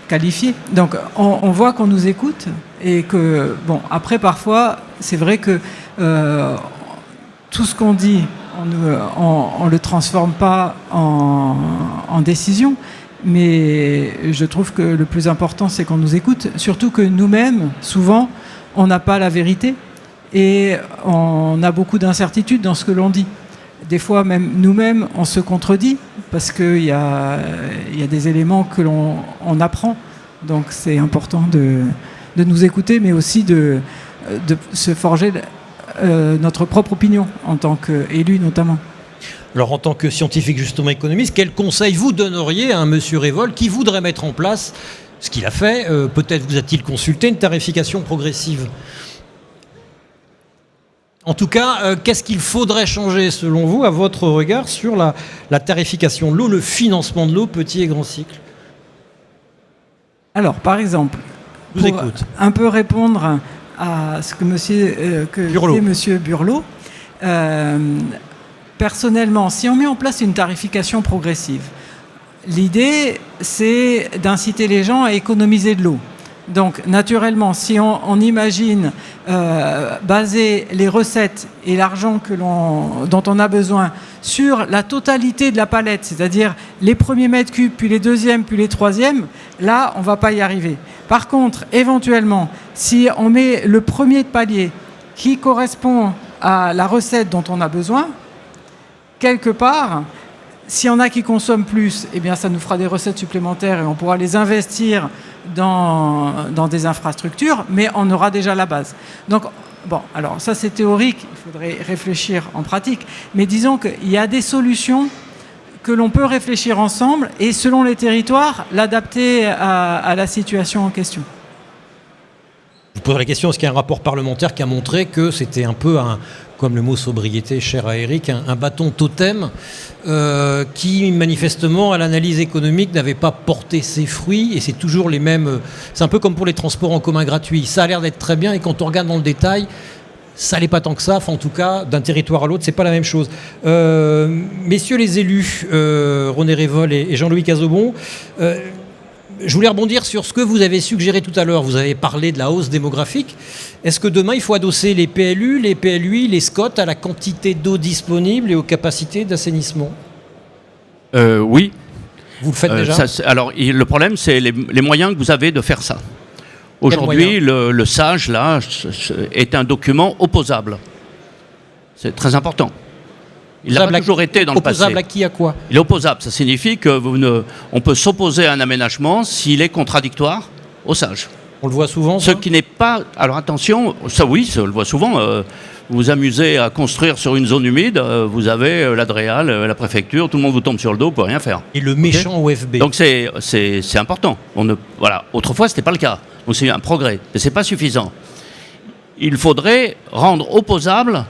qualifié. Donc on voit qu'on nous écoute et que, bon, après parfois, c'est vrai que tout ce qu'on dit, on ne le transforme pas en décision, mais je trouve que le plus important, c'est qu'on nous écoute, surtout que nous-mêmes, souvent, on n'a pas la vérité et on a beaucoup d'incertitudes dans ce que l'on dit. Des fois, même nous-mêmes, on se contredit parce qu'il y a des éléments que l'on apprend. Donc c'est important de nous écouter, mais aussi de se forger notre propre opinion en tant qu'élu notamment. Alors en tant que scientifique justement économiste, quel conseil vous donneriez à un monsieur Révoll qui voudrait mettre en place ce qu'il a fait, peut-être vous a-t-il consulté, une tarification progressive? En tout cas, qu'est-ce qu'il faudrait changer selon vous, à votre regard, sur la tarification de l'eau, le financement de l'eau, petit et grand cycle? Alors par exemple, je vous écoute. Un peu répondre à ce que disait monsieur Burlot. Personnellement, si on met en place une tarification progressive, l'idée, c'est d'inciter les gens à économiser de l'eau. Donc, naturellement, si on imagine baser les recettes et l'argent dont on a besoin sur la totalité de la palette, c'est-à-dire les premiers mètres cubes, puis les deuxièmes, puis les troisièmes, là, on ne va pas y arriver. Par contre, éventuellement, si on met le premier de palier qui correspond à la recette dont on a besoin, quelque part, s'il y en a qui consomment plus, eh bien, ça nous fera des recettes supplémentaires et on pourra les investir dans des infrastructures, mais on aura déjà la base. Donc, bon, alors ça c'est théorique, il faudrait réfléchir en pratique, mais disons qu'il y a des solutions que l'on peut réfléchir ensemble et selon les territoires, l'adapter à la situation en question. poserai la question, est-ce qu'il y a un rapport parlementaire qui a montré que c'était un peu comme le mot sobriété cher à Eric, un bâton totem qui manifestement à l'analyse économique n'avait pas porté ses fruits, et c'est toujours les mêmes, c'est un peu comme pour les transports en commun gratuits, ça a l'air d'être très bien et quand on regarde dans le détail, ça n'est pas tant que ça, enfin en tout cas d'un territoire à l'autre c'est pas la même chose. Messieurs les élus, René Révol et Jean-Louis Cazobon, je voulais rebondir sur ce que vous avez suggéré tout à l'heure. Vous avez parlé de la hausse démographique. Est-ce que demain, il faut adosser les PLU, les PLUI, les SCOT à la quantité d'eau disponible et aux capacités d'assainissement ? Oui. Vous le faites déjà ? Alors, le problème, c'est les moyens que vous avez de faire ça. Aujourd'hui, le SAGE, là, est un document opposable. C'est très important. Il n'a pas toujours été dans le passé. Opposable à qui, à quoi ? Il est opposable. Ça signifie qu'on peut s'opposer à un aménagement s'il est contradictoire au SAGE. On le voit souvent, Ce qui n'est pas... Alors attention, ça oui, on le voit souvent. Vous vous amusez à construire sur une zone humide, vous avez l'Adréal, la préfecture, tout le monde vous tombe sur le dos, vous ne pouvez rien faire. Et le méchant OFB. Donc c'est important. Voilà. Autrefois, ce n'était pas le cas. Donc c'est un progrès. Mais ce n'est pas suffisant. Il faudrait rendre opposable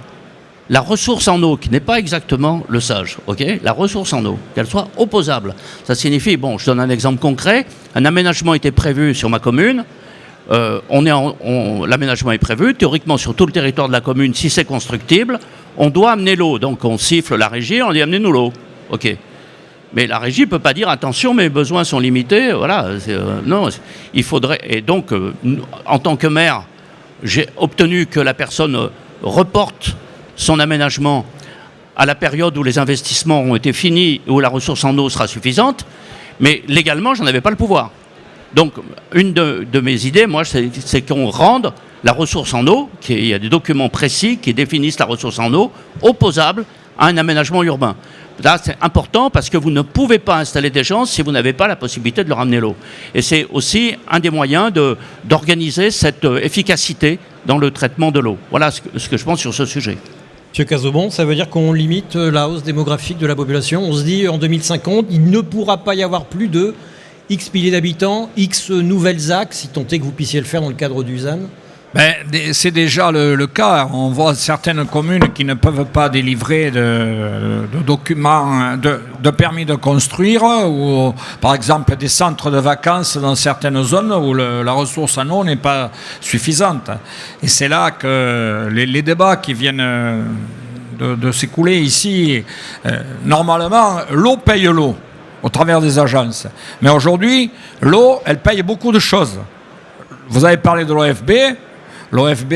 la ressource en eau, qui n'est pas exactement le SAGE, la ressource en eau, qu'elle soit opposable. Ça signifie, je donne un exemple concret, un aménagement était prévu sur ma commune, l'aménagement est prévu, théoriquement sur tout le territoire de la commune, si c'est constructible, on doit amener l'eau. Donc on siffle la régie, on dit amenez-nous l'eau. Mais la régie ne peut pas dire attention, mes besoins sont limités, non, il faudrait... Et donc, en tant que maire, j'ai obtenu que la personne reporte son aménagement à la période où les investissements ont été finis, où la ressource en eau sera suffisante, mais légalement, je n'en avais pas le pouvoir. Donc, une de mes idées, moi, c'est qu'on rende la ressource en eau, il y a des documents précis qui définissent la ressource en eau, opposable à un aménagement urbain. Là, c'est important parce que vous ne pouvez pas installer des gens si vous n'avez pas la possibilité de leur amener l'eau. Et c'est aussi un des moyens d'organiser cette efficacité dans le traitement de l'eau. Voilà ce que je pense sur ce sujet. Monsieur Cazobon, ça veut dire qu'on limite la hausse démographique de la population. On se dit en 2050, il ne pourra pas y avoir plus de X milliers d'habitants, X nouvelles ZAC, si tant est que vous puissiez le faire dans le cadre du ZAN. C'est déjà le cas. On voit certaines communes qui ne peuvent pas délivrer de documents, de permis de construire, ou par exemple des centres de vacances dans certaines zones où la ressource en eau n'est pas suffisante. Et c'est là que les débats qui viennent de s'écouler ici, normalement, l'eau paye l'eau au travers des agences. Mais aujourd'hui, l'eau, elle paye beaucoup de choses. Vous avez parlé de l'OFB. L'OFB,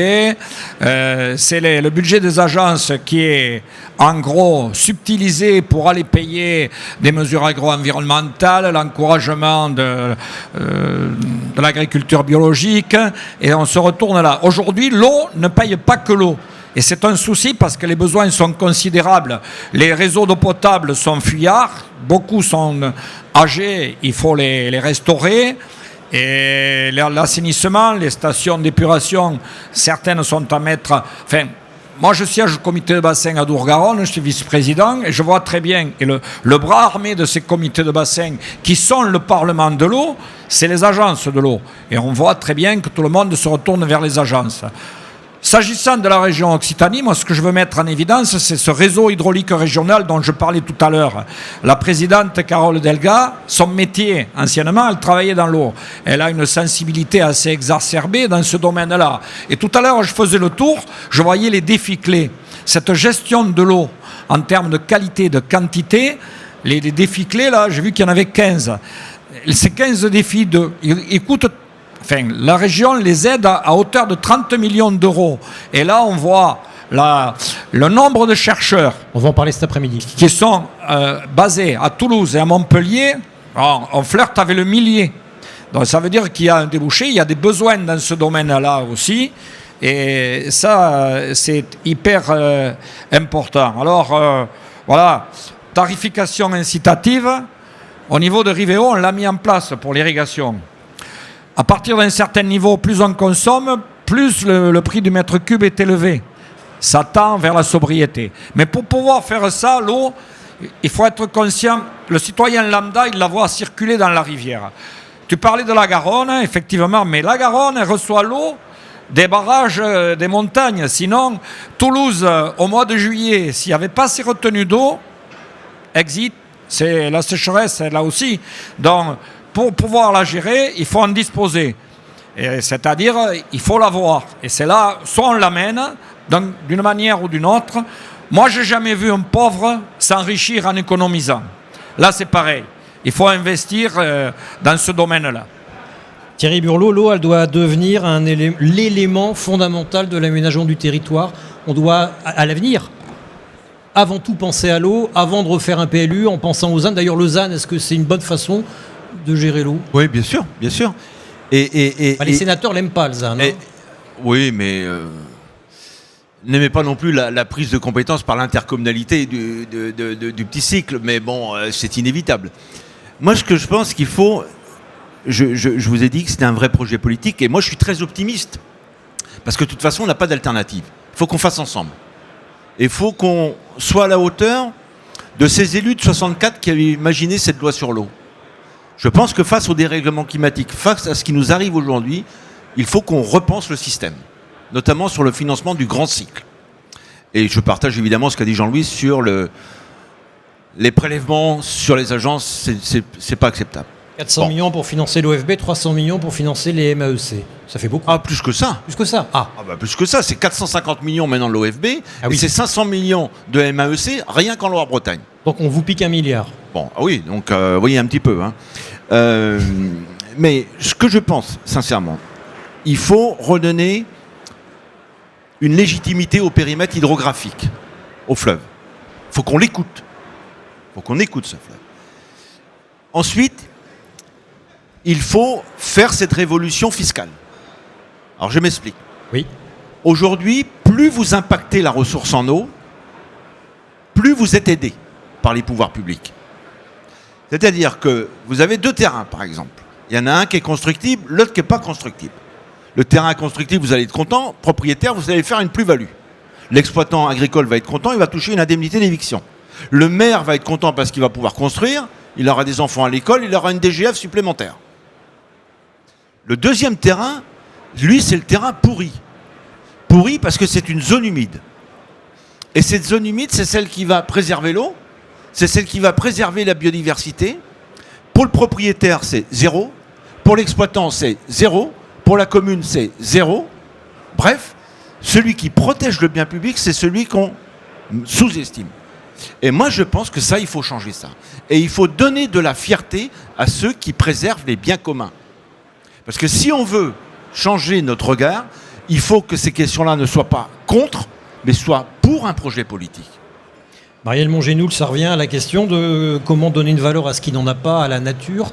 c'est le budget des agences qui est en gros subtilisé pour aller payer des mesures agro-environnementales, l'encouragement de l'agriculture biologique, et on se retourne là. Aujourd'hui, l'eau ne paye pas que l'eau. Et c'est un souci parce que les besoins sont considérables. Les réseaux d'eau potable sont fuyards, beaucoup sont âgés, il faut les restaurer. Et l'assainissement, les stations d'épuration, certaines sont à mettre... Enfin, moi je siège au comité de bassin à Dour-Garonne, je suis vice-président, et je vois très bien, et le bras armé de ces comités de bassin, qui sont le Parlement de l'eau, c'est les agences de l'eau. Et on voit très bien que tout le monde se retourne vers les agences. S'agissant de la région Occitanie, moi ce que je veux mettre en évidence, c'est ce réseau hydraulique régional dont je parlais tout à l'heure. La présidente Carole Delga, son métier, anciennement, elle travaillait dans l'eau. Elle a une sensibilité assez exacerbée dans ce domaine-là. Et tout à l'heure, je faisais le tour, je voyais les défis clés. Cette gestion de l'eau, en termes de qualité, de quantité, les défis clés, là, j'ai vu qu'il y en avait 15. Ces 15 défis, ils coûtent... Enfin, la région les aide à hauteur de 30 millions d'euros. Et là, on voit le nombre de chercheurs... On va en parler cet après-midi. ...qui sont basés à Toulouse et à Montpellier. Alors, on flirte avec le millier. Donc, ça veut dire qu'il y a un débouché, il y a des besoins dans ce domaine-là aussi. Et ça, c'est hyper important. Alors, voilà, tarification incitative. Au niveau de Rivéo, on l'a mis en place pour l'irrigation. À partir d'un certain niveau, plus on consomme, plus le prix du mètre cube est élevé. Ça tend vers la sobriété. Mais pour pouvoir faire ça, l'eau, il faut être conscient. Le citoyen lambda, il la voit circuler dans la rivière. Tu parlais de la Garonne, effectivement, mais la Garonne, elle reçoit l'eau des barrages, des montagnes. Sinon, Toulouse, au mois de juillet, s'il n'y avait pas ces retenues d'eau, exit, c'est la sécheresse là aussi. Donc, pour pouvoir la gérer, il faut en disposer. C'est-à-dire, il faut l'avoir. Et c'est là, soit on l'amène, d'une manière ou d'une autre. Moi, je n'ai jamais vu un pauvre s'enrichir en économisant. Là, c'est pareil. Il faut investir dans ce domaine-là. Thierry Burlot, l'eau, elle doit devenir l'élément fondamental de l'aménagement du territoire. On doit, à l'avenir, avant tout penser à l'eau, avant de refaire un PLU, en pensant aux ZAN. D'ailleurs, le ZAN, est-ce que c'est une bonne façon de gérer l'eau? Oui, bien sûr, bien sûr. Les sénateurs l'aiment pas, le ZAN. Oui, mais n'aimez pas non plus la prise de compétence par l'intercommunalité du petit cycle, mais bon, c'est inévitable. Moi, ce que je pense qu'il faut, je vous ai dit que c'était un vrai projet politique, et moi, je suis très optimiste, parce que de toute façon, on n'a pas d'alternative. Il faut qu'on fasse ensemble. Il faut qu'on soit à la hauteur de ces élus de 64 qui avaient imaginé cette loi sur l'eau. Je pense que face au dérèglement climatique, face à ce qui nous arrive aujourd'hui, il faut qu'on repense le système, notamment sur le financement du grand cycle. Et je partage évidemment ce qu'a dit Jean-Louis sur les prélèvements sur les agences, c'est pas acceptable. 400 millions pour financer l'OFB, 300 millions pour financer les MAEC. Ça fait beaucoup. Ah, plus que ça. Plus que ça. Plus que ça, c'est 450 millions maintenant de l'OFB, et c'est 500 millions de MAEC, rien qu'en Loire-Bretagne. Donc on vous pique 1 milliard. Bon, oui, donc vous voyez un petit peu. Hein. Mais ce que je pense, sincèrement, il faut redonner une légitimité au périmètre hydrographique, au fleuve. Il faut qu'on l'écoute. Il faut qu'on écoute ce fleuve. Ensuite, il faut faire cette révolution fiscale. Alors je m'explique. Oui. Aujourd'hui, plus vous impactez la ressource en eau, plus vous êtes aidé par les pouvoirs publics. C'est-à-dire que vous avez deux terrains, par exemple. Il y en a un qui est constructible, l'autre qui n'est pas constructible. Le terrain constructible, vous allez être content. Propriétaire, vous allez faire une plus-value. L'exploitant agricole va être content, il va toucher une indemnité d'éviction. Le maire va être content parce qu'il va pouvoir construire, il aura des enfants à l'école, il aura une DGF supplémentaire. Le deuxième terrain, lui, c'est le terrain pourri. Pourri parce que c'est une zone humide. Et cette zone humide, c'est celle qui va préserver l'eau, c'est celle qui va préserver la biodiversité. Pour le propriétaire, c'est 0. Pour l'exploitant, c'est 0. Pour la commune, c'est 0. Bref, celui qui protège le bien public, c'est celui qu'on sous-estime. Et moi, je pense que ça, il faut changer ça. Et il faut donner de la fierté à ceux qui préservent les biens communs. Parce que si on veut changer notre regard, il faut que ces questions-là ne soient pas contre, mais soient pour un projet politique. Marielle Mongenoul, ça revient à la question de comment donner une valeur à ce qui n'en a pas, à la nature,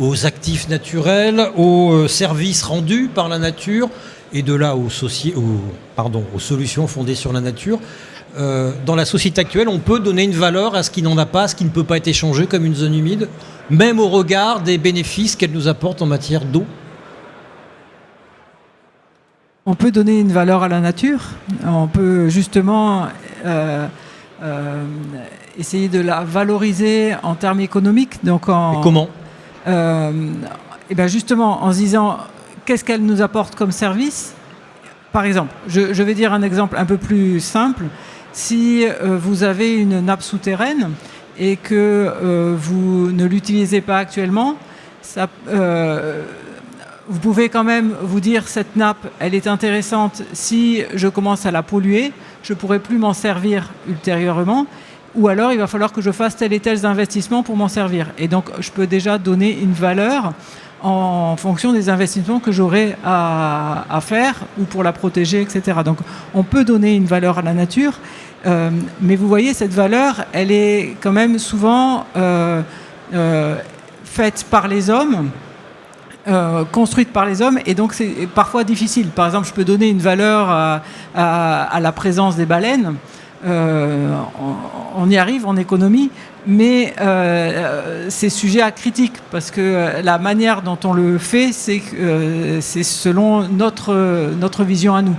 aux actifs naturels, aux services rendus par la nature, et de là aux solutions fondées sur la nature. Dans la société actuelle, on peut donner une valeur à ce qui n'en a pas, à ce qui ne peut pas être échangé comme une zone humide, même au regard des bénéfices qu'elle nous apporte en matière d'eau. On peut donner une valeur à la nature. On peut justement essayer de la valoriser en termes économiques. Donc et comment et bien justement en se disant qu'est-ce qu'elle nous apporte comme service. Par exemple, je vais dire un exemple un peu plus simple. Si vous avez une nappe souterraine et que vous ne l'utilisez pas actuellement, ça, vous pouvez quand même vous dire cette nappe, elle est intéressante. Si je commence à la polluer, je ne pourrai plus m'en servir ultérieurement. Ou alors, il va falloir que je fasse tel et tel investissement pour m'en servir. Et donc, je peux déjà donner une valeur en fonction des investissements que j'aurai à faire ou pour la protéger, etc. Donc, on peut donner une valeur à la nature, mais vous voyez, cette valeur, elle est quand même souvent faite par les hommes, construite par les hommes, et donc c'est parfois difficile. Par exemple, je peux donner une valeur à la présence des baleines. On y arrive en économie, mais c'est sujet à critique parce que la manière dont on le fait, c'est selon notre vision à nous.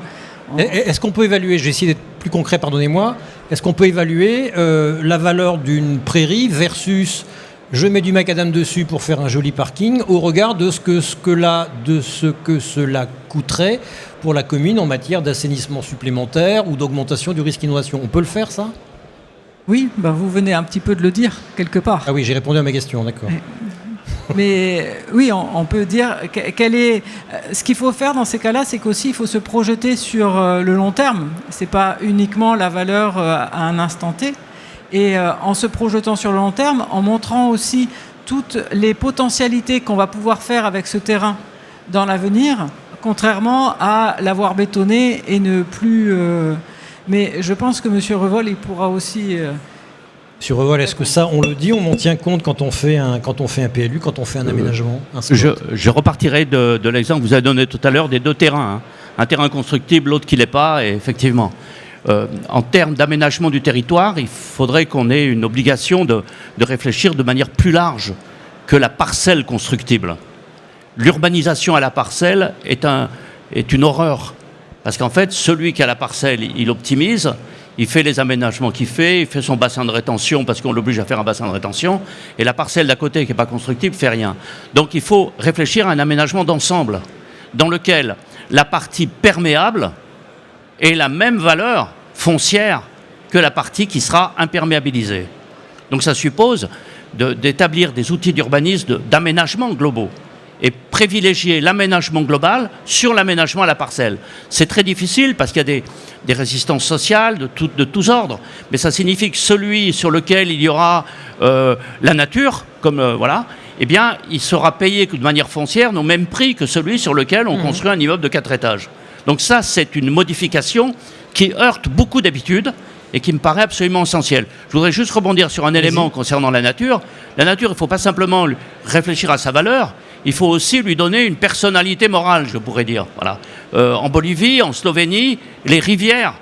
Est-ce qu'on peut évaluer, je vais essayer d'être plus concret, pardonnez-moi, est-ce qu'on peut évaluer la valeur d'une prairie versus je mets du macadam dessus pour faire un joli parking, au regard de ce que cela coûterait pour la commune en matière d'assainissement supplémentaire ou d'augmentation du risque d'inondation. On peut le faire, ça ? Oui, vous venez un petit peu de le dire, quelque part. Ah oui, j'ai répondu à ma question, d'accord. Mais oui, on peut dire ce qu'il faut faire dans ces cas-là, c'est qu'aussi il faut se projeter sur le long terme. C'est pas uniquement la valeur à un instant T. Et en se projetant sur le long terme, en montrant aussi toutes les potentialités qu'on va pouvoir faire avec ce terrain dans l'avenir, contrairement à l'avoir bétonné et ne plus. Mais je pense que M. Revol, il pourra aussi. Monsieur Revol, est-ce que ça, on le dit, on en tient compte quand on fait un PLU, quand on fait un aménagement, je repartirai de l'exemple que vous avez donné tout à l'heure des deux terrains. Hein. Un terrain constructible, l'autre qui ne l'est pas, et effectivement. En termes d'aménagement du territoire, il faudrait qu'on ait une obligation de réfléchir de manière plus large que la parcelle constructible. L'urbanisation à la parcelle est une horreur. Parce qu'en fait, celui qui a la parcelle, il optimise, il fait les aménagements qu'il fait, il fait son bassin de rétention parce qu'on l'oblige à faire un bassin de rétention, et la parcelle d'à côté qui n'est pas constructible ne fait rien. Donc il faut réfléchir à un aménagement d'ensemble dans lequel la partie perméable ait la même valeur foncière que la partie qui sera imperméabilisée. Donc ça suppose d'établir des outils d'urbanisme, d'aménagement globaux, et privilégier l'aménagement global sur l'aménagement à la parcelle. C'est très difficile parce qu'il y a des résistances sociales de tous ordres, mais ça signifie que celui sur lequel il y aura la nature, eh bien, il sera payé de manière foncière au même prix que celui sur lequel on construit un immeuble de 4 étages. Donc ça, c'est une modification qui heurte beaucoup d'habitudes et qui me paraît absolument essentielle. Je voudrais juste rebondir sur un élément concernant la nature. La nature, il ne faut pas simplement réfléchir à sa valeur, il faut aussi lui donner une personnalité morale, je pourrais dire. Voilà. En Bolivie, en Slovénie, les rivières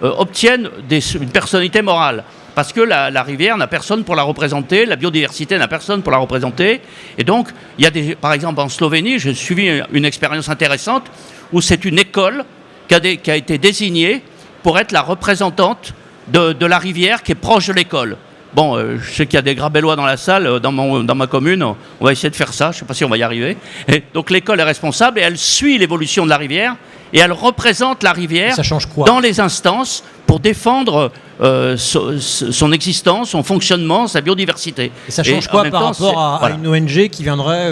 obtiennent une personnalité morale. Parce que la rivière n'a personne pour la représenter, la biodiversité n'a personne pour la représenter. Et donc, il y a par exemple en Slovénie, j'ai suivi une expérience intéressante où c'est une école qui a été désignée pour être la représentante de la rivière qui est proche de l'école. Bon, je sais qu'il y a des Grabellois dans la salle, dans ma commune, on va essayer de faire ça, je ne sais pas si on va y arriver. Et donc l'école est responsable et elle suit l'évolution de la rivière et elle représente la rivière dans les instances pour défendre son existence, son fonctionnement, sa biodiversité. Et ça change quoi par rapport à une ONG qui viendrait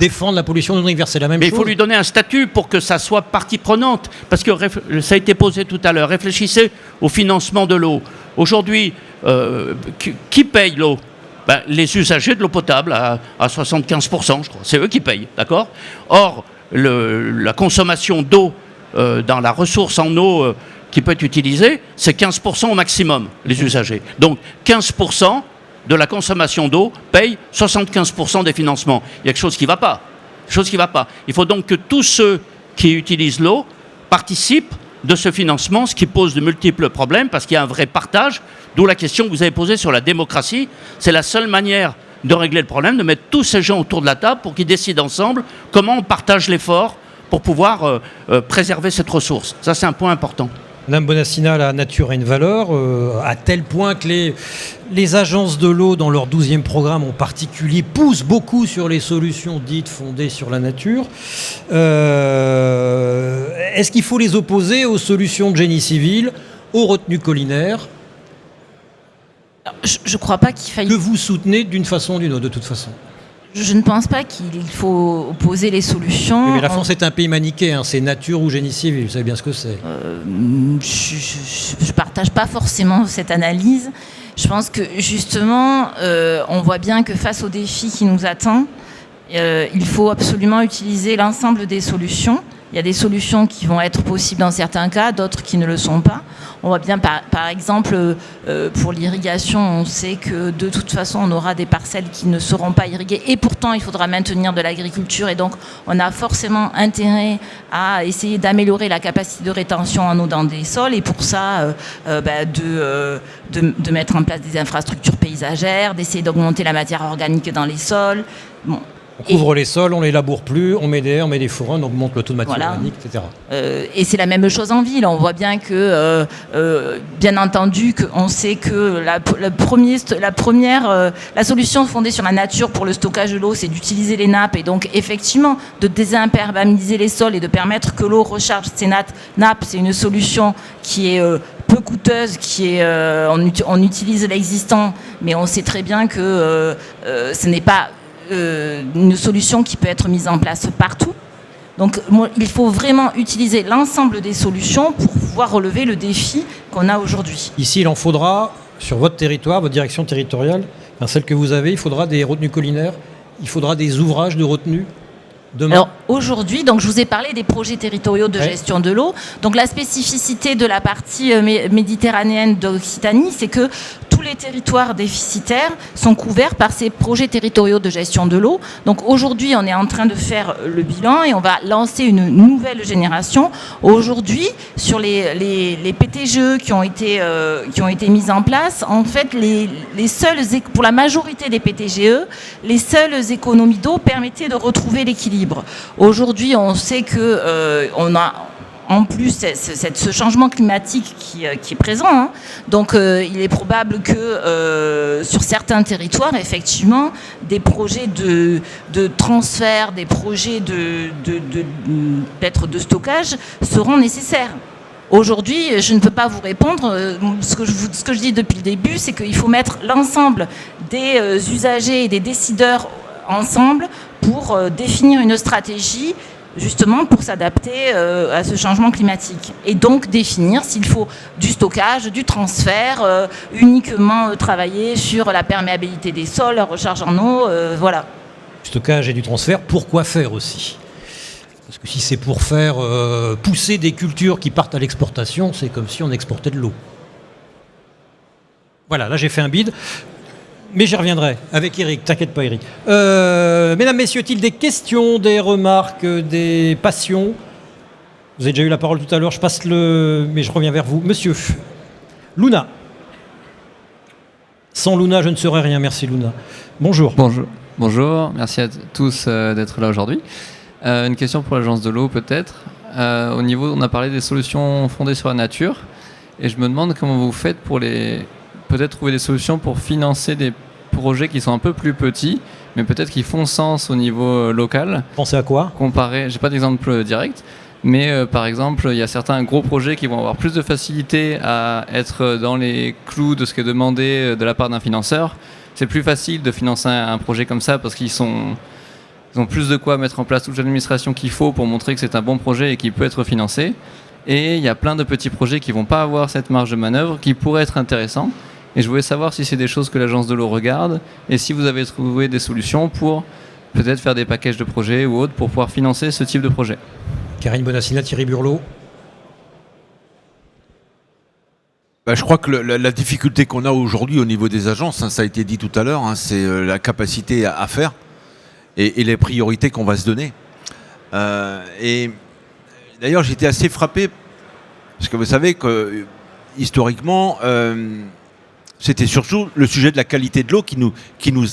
défendre la pollution de nos rivières? C'est la même chose. Mais il faut lui donner un statut pour que ça soit partie prenante. Parce que ça a été posé tout à l'heure. Réfléchissez au financement de l'eau. Aujourd'hui, qui paye l'eau? Les usagers de l'eau potable à 75%, je crois. C'est eux qui payent, d'accord? Or, la consommation d'eau dans la ressource en eau qui peut être utilisée, c'est 15% au maximum, les usagers. Donc, 15% de la consommation d'eau paye 75% des financements. Il y a quelque chose qui ne va pas. Il faut donc que tous ceux qui utilisent l'eau participent de ce financement, ce qui pose de multiples problèmes, parce qu'il y a un vrai partage, d'où la question que vous avez posée sur la démocratie. C'est la seule manière de régler le problème, de mettre tous ces gens autour de la table pour qu'ils décident ensemble comment on partage l'effort pour pouvoir préserver cette ressource. Ça, c'est un point important. Madame Bonassina, la nature a une valeur, à tel point que les agences de l'eau, dans leur 12e programme en particulier, poussent beaucoup sur les solutions dites fondées sur la nature. Est-ce qu'il faut les opposer aux solutions de génie civil, aux retenues collinaires? Je ne crois pas qu'il faille... Que vous soutenez d'une façon ou d'une autre, de toute façon? Je ne pense pas qu'il faut opposer les solutions. Mais la France est un pays manichéen, c'est nature ou génie civil, vous savez bien ce que c'est. Je ne partage pas forcément cette analyse. Je pense que justement, on voit bien que face aux défis qui nous attendent, il faut absolument utiliser l'ensemble des solutions. Il y a des solutions qui vont être possibles dans certains cas, d'autres qui ne le sont pas. On voit bien, par exemple, pour l'irrigation, on sait que de toute façon, on aura des parcelles qui ne seront pas irriguées. Et pourtant, il faudra maintenir de l'agriculture. Et donc, on a forcément intérêt à essayer d'améliorer la capacité de rétention en eau dans des sols. Et pour ça, de mettre en place des infrastructures paysagères, d'essayer d'augmenter la matière organique dans les sols. Bon. On couvre les sols, on les laboure plus, on met des haies, on met des fourrons, on augmente le taux de matière organique, etc. Et c'est la même chose en ville. On voit bien que, bien entendu, on sait que la solution fondée sur la nature pour le stockage de l'eau, c'est d'utiliser les nappes et donc effectivement de désimperméabiliser les sols et de permettre que l'eau recharge ces nappes. C'est une solution qui est peu coûteuse, on utilise l'existant, mais on sait très bien que ce n'est pas une solution qui peut être mise en place partout. Donc il faut vraiment utiliser l'ensemble des solutions pour pouvoir relever le défi qu'on a aujourd'hui. Ici, il en faudra, sur votre territoire, votre direction territoriale, celle que vous avez, il faudra des retenues collinaires, il faudra des ouvrages de retenue demain. Alors aujourd'hui, donc, je vous ai parlé des projets territoriaux de gestion de l'eau. Donc la spécificité de la partie méditerranéenne d'Occitanie, c'est que tous les territoires déficitaires sont couverts par ces projets territoriaux de gestion de l'eau. Donc aujourd'hui, on est en train de faire le bilan et on va lancer une nouvelle génération. Aujourd'hui, sur les PTGE qui ont été mises en place, en fait, pour la majorité des PTGE, les seules économies d'eau permettaient de retrouver l'équilibre. Aujourd'hui, on sait que on a en plus ce changement climatique qui est présent. Hein. Donc il est probable que sur certains territoires, effectivement, des projets de transfert, des projets peut-être de stockage seront nécessaires. Aujourd'hui, je ne peux pas vous répondre. Ce que je dis depuis le début, c'est qu'il faut mettre l'ensemble des usagers et des décideurs ensemble pour définir une stratégie justement pour s'adapter à ce changement climatique. Et donc définir s'il faut du stockage, du transfert, uniquement travailler sur la perméabilité des sols, la recharge en eau, voilà. Du stockage et du transfert, pourquoi faire aussi ? Parce que si c'est pour faire pousser des cultures qui partent à l'exportation, c'est comme si on exportait de l'eau. Voilà, là j'ai fait un bide. Mais j'y reviendrai avec Eric, t'inquiète pas Eric. Mesdames, messieurs, y a-t-il des questions, des remarques, des passions ? Vous avez déjà eu la parole tout à l'heure, mais je reviens vers vous. Monsieur, Luna. Sans Luna, je ne serais rien. Merci Luna. Bonjour. Bonjour, merci à tous d'être là aujourd'hui. Une question pour l'agence de l'eau peut-être. Au niveau, on a parlé des solutions fondées sur la nature. Et je me demande comment vous faites pour peut-être trouver des solutions pour financer des projets qui sont un peu plus petits, mais peut-être qui font sens au niveau local. Pensez à quoi ? J'ai pas d'exemple direct, mais par exemple, il y a certains gros projets qui vont avoir plus de facilité à être dans les clous de ce qui est demandé de la part d'un financeur. C'est plus facile de financer un projet comme ça parce qu'ils ont plus de quoi mettre en place toute l'administration qu'il faut pour montrer que c'est un bon projet et qu'il peut être financé. Et il y a plein de petits projets qui ne vont pas avoir cette marge de manœuvre, qui pourraient être intéressants. Et je voulais savoir si c'est des choses que l'agence de l'eau regarde et si vous avez trouvé des solutions pour peut-être faire des packages de projets ou autres pour pouvoir financer ce type de projet. Karine Bonassina, Thierry Burlot. Je crois que la difficulté qu'on a aujourd'hui au niveau des agences, ça a été dit tout à l'heure, c'est la capacité à faire et les priorités qu'on va se donner. Et d'ailleurs, j'étais assez frappé, parce que vous savez que historiquement, c'était surtout le sujet de la qualité de l'eau qui nous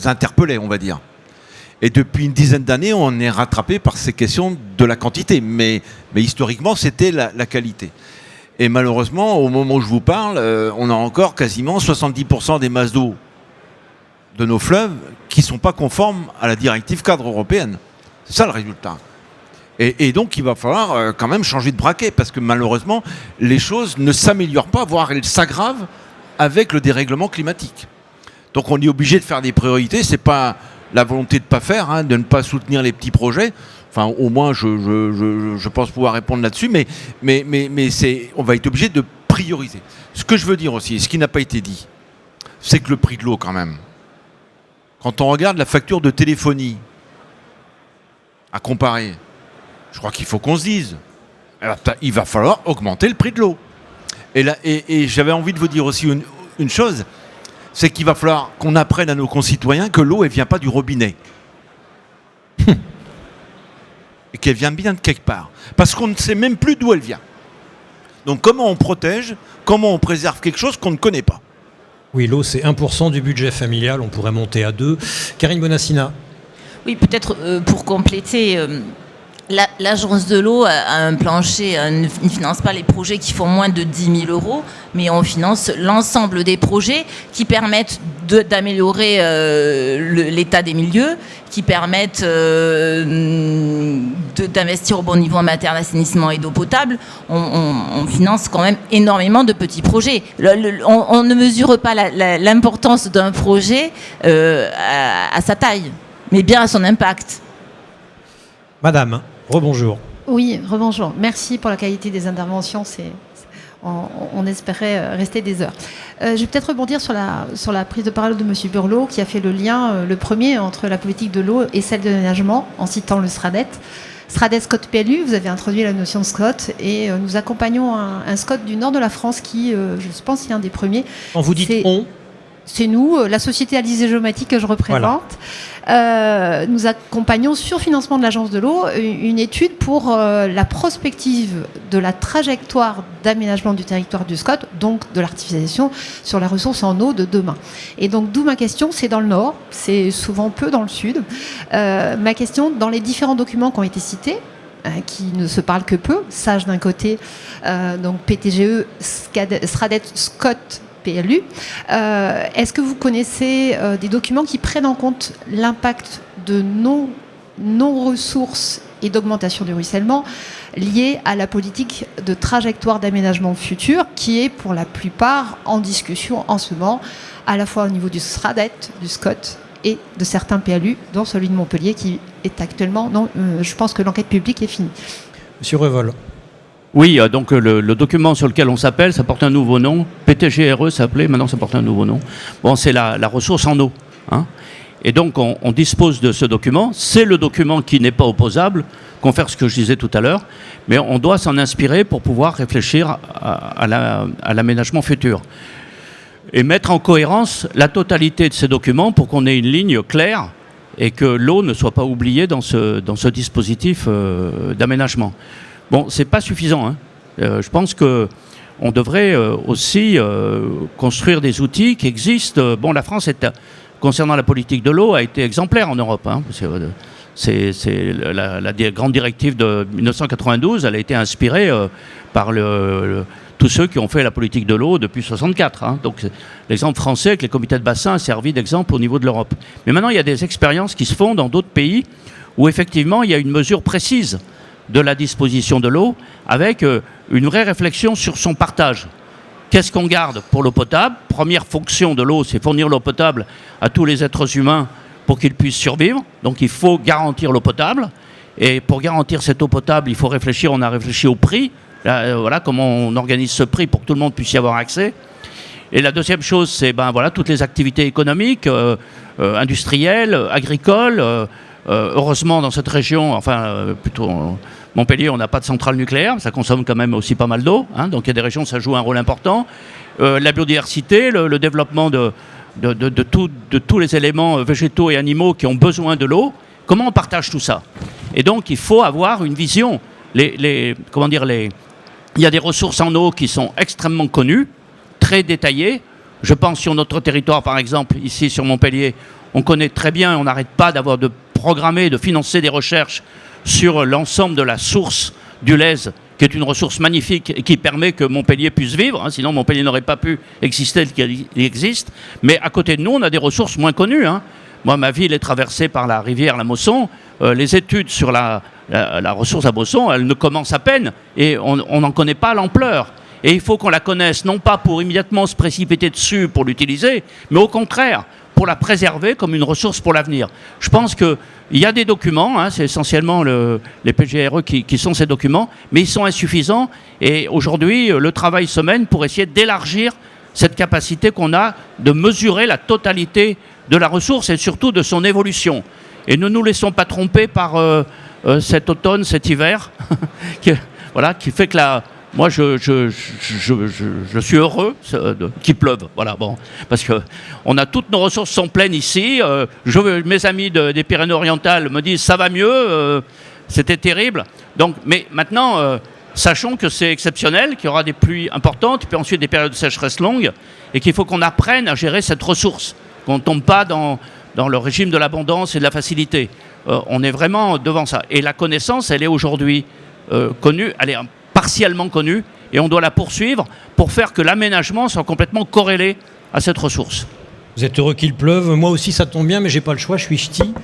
interpellait, on va dire. Et depuis une dizaine d'années, on est rattrapé par ces questions de la quantité. Mais historiquement, c'était la qualité. Et malheureusement, au moment où je vous parle, on a encore quasiment 70% des masses d'eau de nos fleuves qui ne sont pas conformes à la directive cadre européenne. C'est ça le résultat. Et donc, il va falloir quand même changer de braquet, parce que malheureusement, les choses ne s'améliorent pas, voire elles s'aggravent avec le dérèglement climatique. Donc, on est obligé de faire des priorités. C'est pas la volonté de ne pas faire, de ne pas soutenir les petits projets. Enfin, au moins, je pense pouvoir répondre là-dessus. Mais on va être obligé de prioriser. Ce que je veux dire aussi, ce qui n'a pas été dit, c'est que le prix de l'eau, quand même, quand on regarde la facture de téléphonie à comparer, je crois qu'il faut qu'on se dise, il va falloir augmenter le prix de l'eau. Et j'avais envie de vous dire aussi une chose, c'est qu'il va falloir qu'on apprenne à nos concitoyens que l'eau, elle ne vient pas du robinet. Et qu'elle vient bien de quelque part. Parce qu'on ne sait même plus d'où elle vient. Donc comment on protège, comment on préserve quelque chose qu'on ne connaît pas. Oui, l'eau, c'est 1% du budget familial, on pourrait monter à 2%. Karine Bonassina. Oui, peut-être pour compléter, l'agence de l'eau a un plancher, ne finance pas les projets qui font moins de 10 000 euros, mais on finance l'ensemble des projets qui permettent d'améliorer l'état des milieux, qui permettent d'investir au bon niveau en matière d'assainissement et d'eau potable. On finance quand même énormément de petits projets. On ne mesure pas l'importance d'un projet à sa taille, mais bien à son impact. Madame, rebonjour. Oui, rebonjour. Merci pour la qualité des interventions. On espérait rester des heures. Je vais peut-être rebondir sur la prise de parole de M. Burlot, qui a fait le lien, le premier, entre la politique de l'eau et celle de l'aménagement, en citant le SRADET. SRADET SCOT PLU, vous avez introduit la notion de SCOT, et nous accompagnons un SCOT du nord de la France qui, je pense, est un des premiers. Quand vous dites on, c'est nous, la société Alizé Géomatique que je représente. Voilà. Nous accompagnons sur financement de l'Agence de l'eau une étude pour la prospective de la trajectoire d'aménagement du territoire du SCOT, donc de l'artificialisation sur la ressource en eau de demain. Et donc d'où ma question, c'est dans le nord, c'est souvent peu dans le sud. Ma question, dans les différents documents qui ont été cités, qui ne se parlent que peu, SAGE d'un côté, donc PTGE, SRADET, SCOT, PLU. Est-ce que vous connaissez des documents qui prennent en compte l'impact de non-ressources et d'augmentation du ruissellement liés à la politique de trajectoire d'aménagement futur qui est pour la plupart en discussion en ce moment, à la fois au niveau du SRADET, du SCOT et de certains PLU, dont celui de Montpellier qui est actuellement... Non, je pense que l'enquête publique est finie. Monsieur Revol. Oui, donc le document sur lequel on s'appelle, ça porte un nouveau nom. PTGRE s'appelait, maintenant ça porte un nouveau nom. Bon, c'est la ressource en eau. Hein. Et donc on dispose de ce document. C'est le document qui n'est pas opposable, confère ce que je disais tout à l'heure, mais on doit s'en inspirer pour pouvoir réfléchir à l'aménagement futur. Et mettre en cohérence la totalité de ces documents pour qu'on ait une ligne claire et que l'eau ne soit pas oubliée dans ce dispositif d'aménagement. Bon, c'est pas suffisant. Hein. Je pense qu'on devrait aussi construire des outils qui existent. Bon, la France, concernant la politique de l'eau, a été exemplaire en Europe. Hein. C'est la grande directive de 1992, elle a été inspirée par tous ceux qui ont fait la politique de l'eau depuis 1964. Hein. Donc l'exemple français avec les comités de bassin a servi d'exemple au niveau de l'Europe. Mais maintenant, il y a des expériences qui se font dans d'autres pays où effectivement, il y a une mesure précise de la disposition de l'eau, avec une vraie réflexion sur son partage. Qu'est-ce qu'on garde pour l'eau potable? Première fonction de l'eau, c'est fournir l'eau potable à tous les êtres humains pour qu'ils puissent survivre. Donc il faut garantir l'eau potable. Et pour garantir cette eau potable, il faut réfléchir, on a réfléchi au prix. Voilà comment on organise ce prix pour que tout le monde puisse y avoir accès. Et la deuxième chose, c'est toutes les activités économiques, industrielles, agricoles. Heureusement, dans cette région, plutôt Montpellier, on n'a pas de centrale nucléaire, ça consomme quand même aussi pas mal d'eau, hein, donc il y a des régions où ça joue un rôle important. La biodiversité, le développement de tous les éléments végétaux et animaux qui ont besoin de l'eau, comment on partage tout ça? Et donc, il faut avoir une vision. Il y a des ressources en eau qui sont extrêmement connues, très détaillées. Je pense sur notre territoire, par exemple, ici sur Montpellier, on connaît très bien, on n'arrête pas de programmer, de financer des recherches sur l'ensemble de la source du Lez, qui est une ressource magnifique et qui permet que Montpellier puisse vivre. Hein, sinon, Montpellier n'aurait pas pu exister tel qu'il existe. Mais à côté de nous, on a des ressources moins connues. Hein. Moi, ma ville est traversée par la rivière la Mosson. Les études sur la ressource à Mosson, elles ne commencent à peine et on n'en connaît pas l'ampleur. Et il faut qu'on la connaisse, non pas pour immédiatement se précipiter dessus pour l'utiliser, mais au contraire, pour la préserver comme une ressource pour l'avenir. Je pense qu'il y a des documents, hein, c'est essentiellement les PGRE qui sont ces documents, mais ils sont insuffisants. Et aujourd'hui, le travail se mène pour essayer d'élargir cette capacité qu'on a de mesurer la totalité de la ressource et surtout de son évolution. Et ne nous laissons pas tromper par cet automne, cet hiver, qui fait que moi, je suis heureux qu'il pleuve. Voilà, bon, parce que on a toutes nos ressources sont pleines ici. Mes amis des Pyrénées-Orientales me disent ça va mieux. C'était terrible. Donc, mais maintenant, sachons que c'est exceptionnel, qu'il y aura des pluies importantes, puis ensuite des périodes de sécheresse longues, et qu'il faut qu'on apprenne à gérer cette ressource, qu'on ne tombe pas dans le régime de l'abondance et de la facilité. on est vraiment devant ça. Et la connaissance, elle est aujourd'hui connue, elle est partiellement connue, et on doit la poursuivre pour faire que l'aménagement soit complètement corrélé à cette ressource. Vous êtes heureux qu'il pleuve. Moi aussi, ça tombe bien, mais j'ai pas le choix, je suis ch'ti.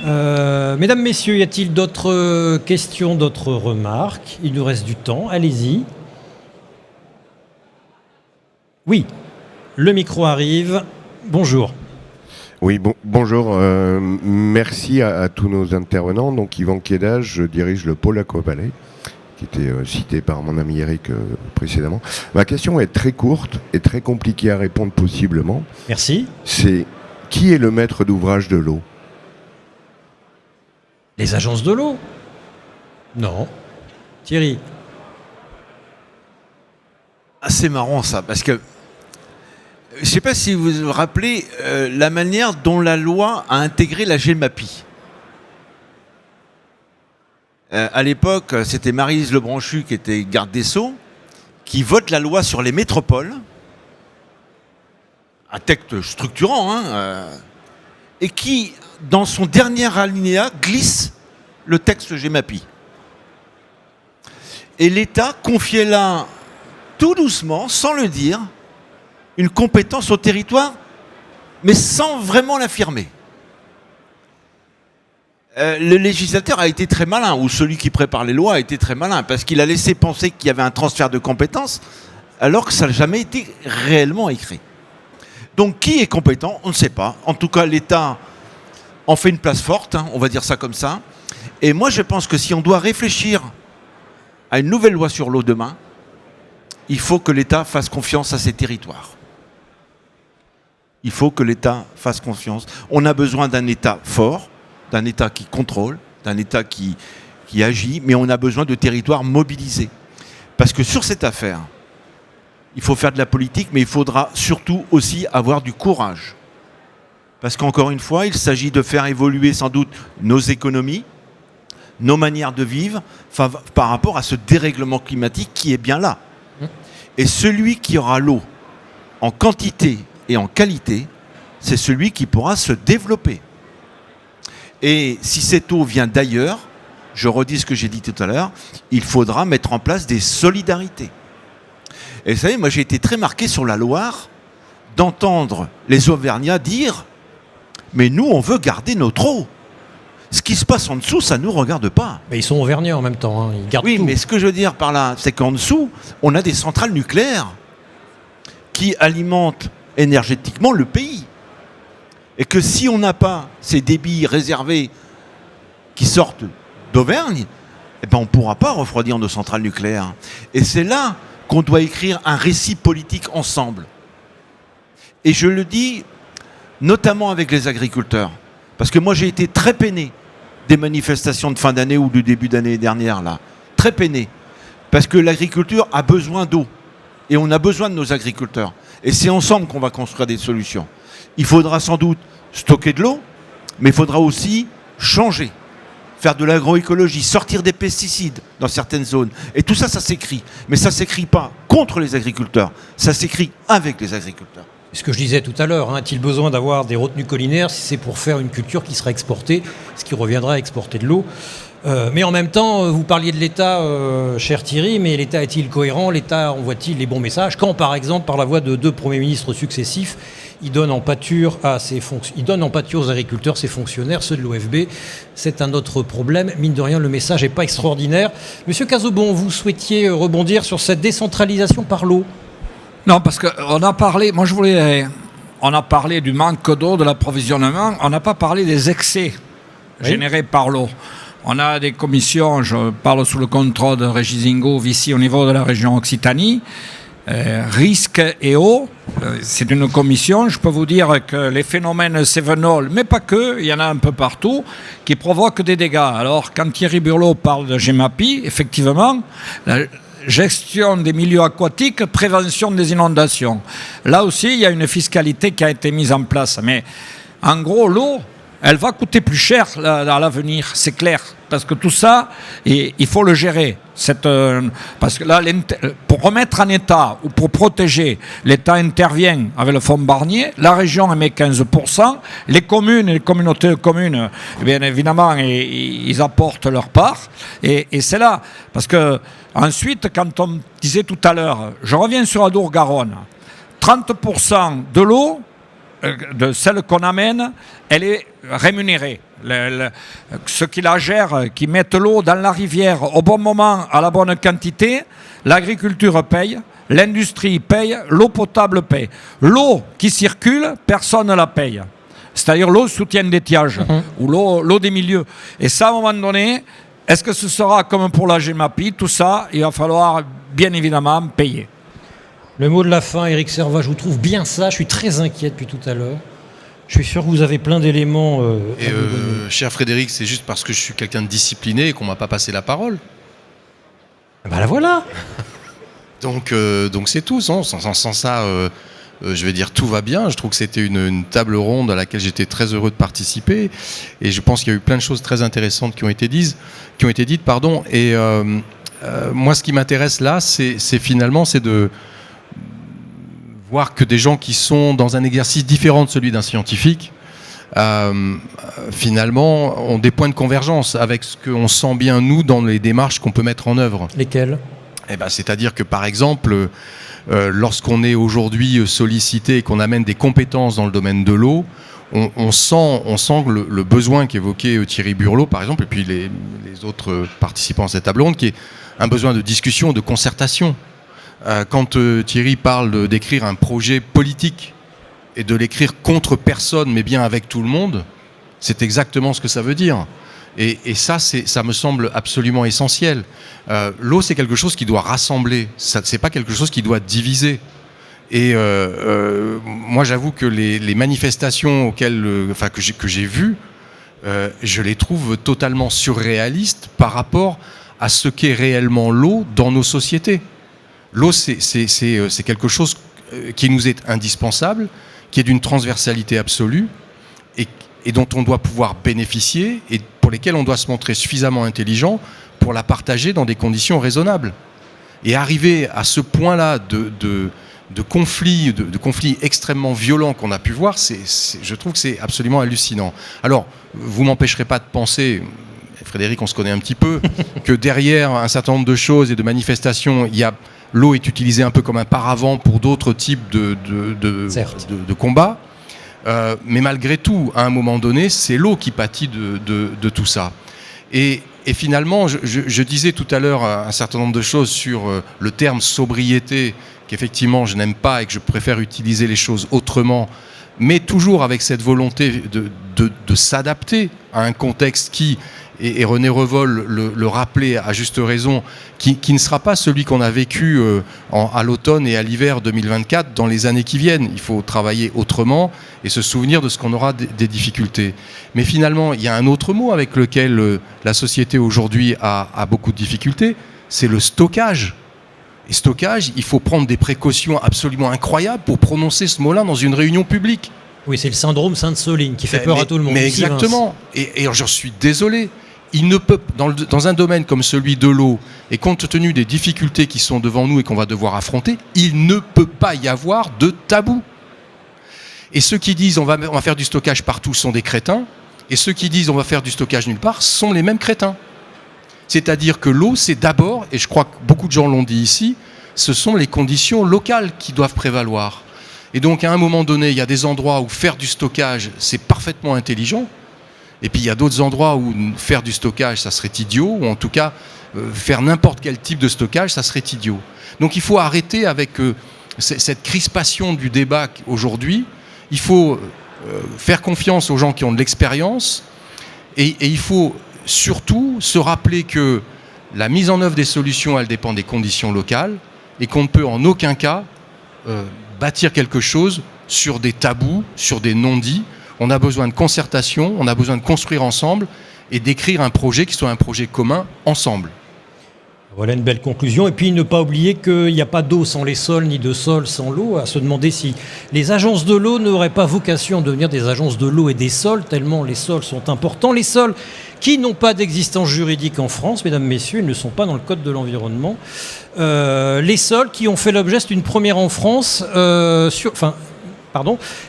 Mesdames, messieurs, y a-t-il d'autres questions, d'autres remarques? Il nous reste du temps, allez-y. Oui, le micro arrive. Bonjour. Oui, bonjour. Merci à tous nos intervenants. Donc, Yvan Quédage, je dirige le pôle Aquaballet, qui était cité par mon ami Eric précédemment. Ma question est très courte et très compliquée à répondre possiblement. Merci. C'est qui est le maître d'ouvrage de l'eau? Les agences de l'eau? Non. Thierry? C'est marrant ça, parce que je ne sais pas si vous vous rappelez la manière dont la loi a intégré la GEMAPI. À l'époque, c'était Maryse Lebranchu qui était garde des Sceaux, qui vote la loi sur les métropoles, un texte structurant, et qui, dans son dernier alinéa, glisse le texte GEMAPI. Et l'État confiait là, tout doucement, sans le dire, une compétence au territoire, mais sans vraiment l'affirmer. Le législateur a été très malin, ou celui qui prépare les lois a été très malin, parce qu'il a laissé penser qu'il y avait un transfert de compétences, alors que ça n'a jamais été réellement écrit. Donc qui est compétent? On ne sait pas. En tout cas, l'État en fait une place forte, on va dire ça comme ça. Et moi, je pense que si on doit réfléchir à une nouvelle loi sur l'eau demain, il faut que l'État fasse confiance à ses territoires. Il faut que l'État fasse confiance. On a besoin d'un État fort, d'un État qui contrôle, d'un État qui agit, mais on a besoin de territoires mobilisés. Parce que sur cette affaire, il faut faire de la politique, mais il faudra surtout aussi avoir du courage. Parce qu'encore une fois, il s'agit de faire évoluer sans doute nos économies, nos manières de vivre, par rapport à ce dérèglement climatique qui est bien là. Et celui qui aura l'eau en quantité et en qualité, c'est celui qui pourra se développer. Et si cette eau vient d'ailleurs, je redis ce que j'ai dit tout à l'heure, il faudra mettre en place des solidarités. Et vous savez, moi j'ai été très marqué sur la Loire d'entendre les Auvergnats dire « Mais nous, on veut garder notre eau. Ce qui se passe en dessous, ça ne nous regarde pas. » Mais ils sont auvergnats en même temps, ils gardent tout. Oui, mais ce que je veux dire par là, c'est qu'en dessous, on a des centrales nucléaires qui alimentent énergétiquement le pays. Et que si on n'a pas ces débits réservés qui sortent d'Auvergne, eh ben on ne pourra pas refroidir nos centrales nucléaires. Et c'est là qu'on doit écrire un récit politique ensemble. Et je le dis notamment avec les agriculteurs. Parce que moi j'ai été très peiné des manifestations de fin d'année ou du début d'année dernière, là. Très peiné. Parce que l'agriculture a besoin d'eau. Et on a besoin de nos agriculteurs. Et c'est ensemble qu'on va construire des solutions. Il faudra sans doute stocker de l'eau, mais il faudra aussi changer, faire de l'agroécologie, sortir des pesticides dans certaines zones. Et tout ça, ça s'écrit. Mais ça ne s'écrit pas contre les agriculteurs, ça s'écrit avec les agriculteurs. Ce que je disais tout à l'heure, a-t-il besoin d'avoir des retenues collinaires si c'est pour faire une culture qui sera exportée, ce qui reviendra à exporter de l'eau? Mais en même temps, vous parliez de l'État, cher Thierry, mais l'État est-il cohérent? L'État envoie-t-il les bons messages? Quand, par exemple, par la voix de 2 premiers ministres successifs, il donne en pâture aux agriculteurs, ses fonctionnaires, ceux de l'OFB. C'est un autre problème. Mine de rien, le message n'est pas extraordinaire. Monsieur Cazobon, vous souhaitiez rebondir sur cette décentralisation par l'eau? Non, parce qu'on a parlé, on a parlé du manque d'eau, de l'approvisionnement, on n'a pas parlé des excès générés par l'eau. On a des commissions, je parle sous le contrôle de Régis Ingov ici au niveau de la région Occitanie, risque et eau, c'est une commission, je peux vous dire que les phénomènes cévenols, mais pas que, il y en a un peu partout, qui provoquent des dégâts. Alors quand Thierry Burlot parle de GEMAPI, effectivement, la gestion des milieux aquatiques, prévention des inondations. Là aussi, il y a une fiscalité qui a été mise en place. Mais en gros, l'eau, elle va coûter plus cher à l'avenir, c'est clair. parce que tout ça, il faut le gérer. Parce que là, pour remettre en état ou pour protéger, l'État intervient avec le fonds Barnier, la région émet 15%, les communes et les communautés de communes, bien évidemment, ils apportent leur part. Et c'est là, parce que ensuite, quand on disait tout à l'heure, je reviens sur Adour-Garonne, 30% de l'eau, de celle qu'on amène, elle est rémunérée. Ceux qui la gèrent, qui mettent l'eau dans la rivière au bon moment, à la bonne quantité, l'agriculture paye, l'industrie paye, l'eau potable paye. L'eau qui circule, personne ne la paye. C'est-à-dire l'eau soutien d'étiage ou l'eau des milieux. Et ça, à un moment donné, est-ce que ce sera comme pour la GEMAPI, tout ça, il va falloir bien évidemment payer. Le mot de la fin, Éric Servat, je vous trouve bien ça, je suis très inquiet depuis tout à l'heure. Je suis sûr que vous avez plein d'éléments. Cher Frédéric, c'est juste parce que je suis quelqu'un de discipliné et qu'on m'a pas passé la parole. Ben la voilà. Donc c'est tout. Sans ça, je vais dire tout va bien. Je trouve que c'était une table ronde à laquelle j'étais très heureux de participer. Et je pense qu'il y a eu plein de choses très intéressantes qui ont été dites. Et moi, ce qui m'intéresse là, c'est de voir que des gens qui sont dans un exercice différent de celui d'un scientifique, finalement, ont des points de convergence avec ce qu'on sent bien, nous, dans les démarches qu'on peut mettre en œuvre. Lesquelles ? C'est-à-dire que, par exemple, lorsqu'on est aujourd'hui sollicité et qu'on amène des compétences dans le domaine de l'eau, on sent le besoin qu'évoquait Thierry Burlot, par exemple, et puis les autres participants à cette table ronde, qui est un besoin de discussion, de concertation. Quand Thierry parle d'écrire un projet politique et de l'écrire contre personne, mais bien avec tout le monde, c'est exactement ce que ça veut dire. Et ça me semble absolument essentiel. L'eau, c'est quelque chose qui doit rassembler, c'est pas quelque chose qui doit diviser. Et moi, j'avoue que les manifestations que j'ai vues, je les trouve totalement surréalistes par rapport à ce qu'est réellement l'eau dans nos sociétés. L'eau, c'est quelque chose qui nous est indispensable, qui est d'une transversalité absolue et dont on doit pouvoir bénéficier et pour lesquels on doit se montrer suffisamment intelligent pour la partager dans des conditions raisonnables. Et arriver à ce point-là de conflits extrêmement violents qu'on a pu voir, je trouve que c'est absolument hallucinant. Alors, vous m'empêcherez pas de penser, Frédéric, on se connaît un petit peu, que derrière un certain nombre de choses et de manifestations, l'eau est utilisée un peu comme un paravent pour d'autres types de combats. Mais malgré tout, à un moment donné, c'est l'eau qui pâtit de tout ça. Et finalement, je disais tout à l'heure un certain nombre de choses sur le terme sobriété, qu'effectivement je n'aime pas et que je préfère utiliser les choses autrement, mais toujours avec cette volonté de s'adapter à un contexte qui, et René Revol le rappelait à juste raison, qui ne sera pas celui qu'on a vécu à l'automne et à l'hiver 2024 dans les années qui viennent. Il faut travailler autrement et se souvenir de ce qu'on aura des difficultés. Mais finalement, il y a un autre mot avec lequel la société aujourd'hui a beaucoup de difficultés, c'est le stockage. Et stockage, il faut prendre des précautions absolument incroyables pour prononcer ce mot-là dans une réunion publique. Oui, c'est le syndrome Sainte-Soline qui fait peur à tout le monde. Mais exactement. Et j'en suis désolé. Il ne peut, dans un domaine comme celui de l'eau, et compte tenu des difficultés qui sont devant nous et qu'on va devoir affronter, il ne peut pas y avoir de tabou. Et ceux qui disent on va faire du stockage partout sont des crétins, et ceux qui disent on va faire du stockage nulle part sont les mêmes crétins. C'est-à-dire que l'eau, c'est d'abord, et je crois que beaucoup de gens l'ont dit ici, ce sont les conditions locales qui doivent prévaloir. Et donc à un moment donné, il y a des endroits où faire du stockage, c'est parfaitement intelligent. Et puis il y a d'autres endroits où faire du stockage, ça serait idiot, ou en tout cas faire n'importe quel type de stockage, ça serait idiot. Donc il faut arrêter avec cette crispation du débat aujourd'hui. Il faut faire confiance aux gens qui ont de l'expérience et il faut surtout se rappeler que la mise en œuvre des solutions, elle dépend des conditions locales et qu'on ne peut en aucun cas bâtir quelque chose sur des tabous, sur des non-dits. On a besoin de concertation, on a besoin de construire ensemble et d'écrire un projet qui soit un projet commun ensemble. Voilà une belle conclusion. Et puis ne pas oublier qu'il n'y a pas d'eau sans les sols, ni de sol sans l'eau. À se demander si les agences de l'eau n'auraient pas vocation à devenir des agences de l'eau et des sols, tellement les sols sont importants. Les sols qui n'ont pas d'existence juridique en France, mesdames, messieurs, ils ne sont pas dans le Code de l'environnement. Les sols qui ont fait l'objet d'une première en France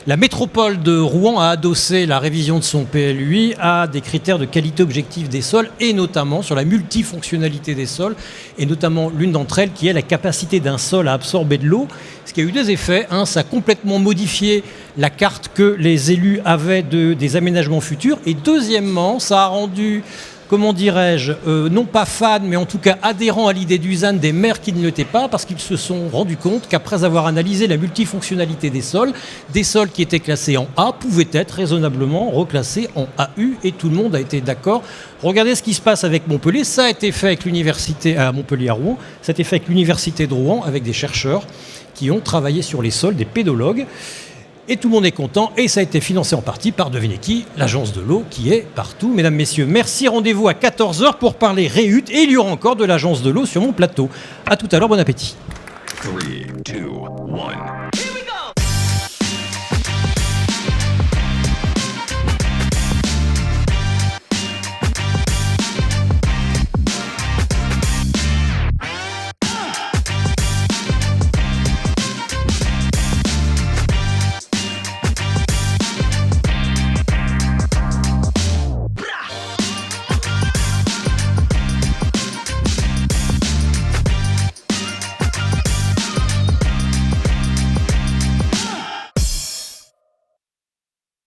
la métropole de Rouen a adossé la révision de son PLUI à des critères de qualité objective des sols et notamment sur la multifonctionnalité des sols et notamment l'une d'entre elles qui est la capacité d'un sol à absorber de l'eau, ce qui a eu des effets. Ça a complètement modifié la carte que les élus avaient des aménagements futurs et deuxièmement, ça a rendu non pas fans, mais en tout cas adhérents à l'idée du ZAN des maires qui ne l'étaient pas, parce qu'ils se sont rendus compte qu'après avoir analysé la multifonctionnalité des sols qui étaient classés en A pouvaient être raisonnablement reclassés en AU, et tout le monde a été d'accord. Regardez ce qui se passe avec Montpellier, ça a été fait avec l'université à Montpellier à Rouen, ça a été fait avec l'université de Rouen, avec des chercheurs qui ont travaillé sur les sols, des pédologues. Et tout le monde est content et ça a été financé en partie par, devinez qui, l'agence de l'eau qui est partout. Mesdames, messieurs, merci. Rendez-vous à 14h pour parler REUT et il y aura encore de l'agence de l'eau sur mon plateau. À tout à l'heure, bon appétit. 3, 2, 1.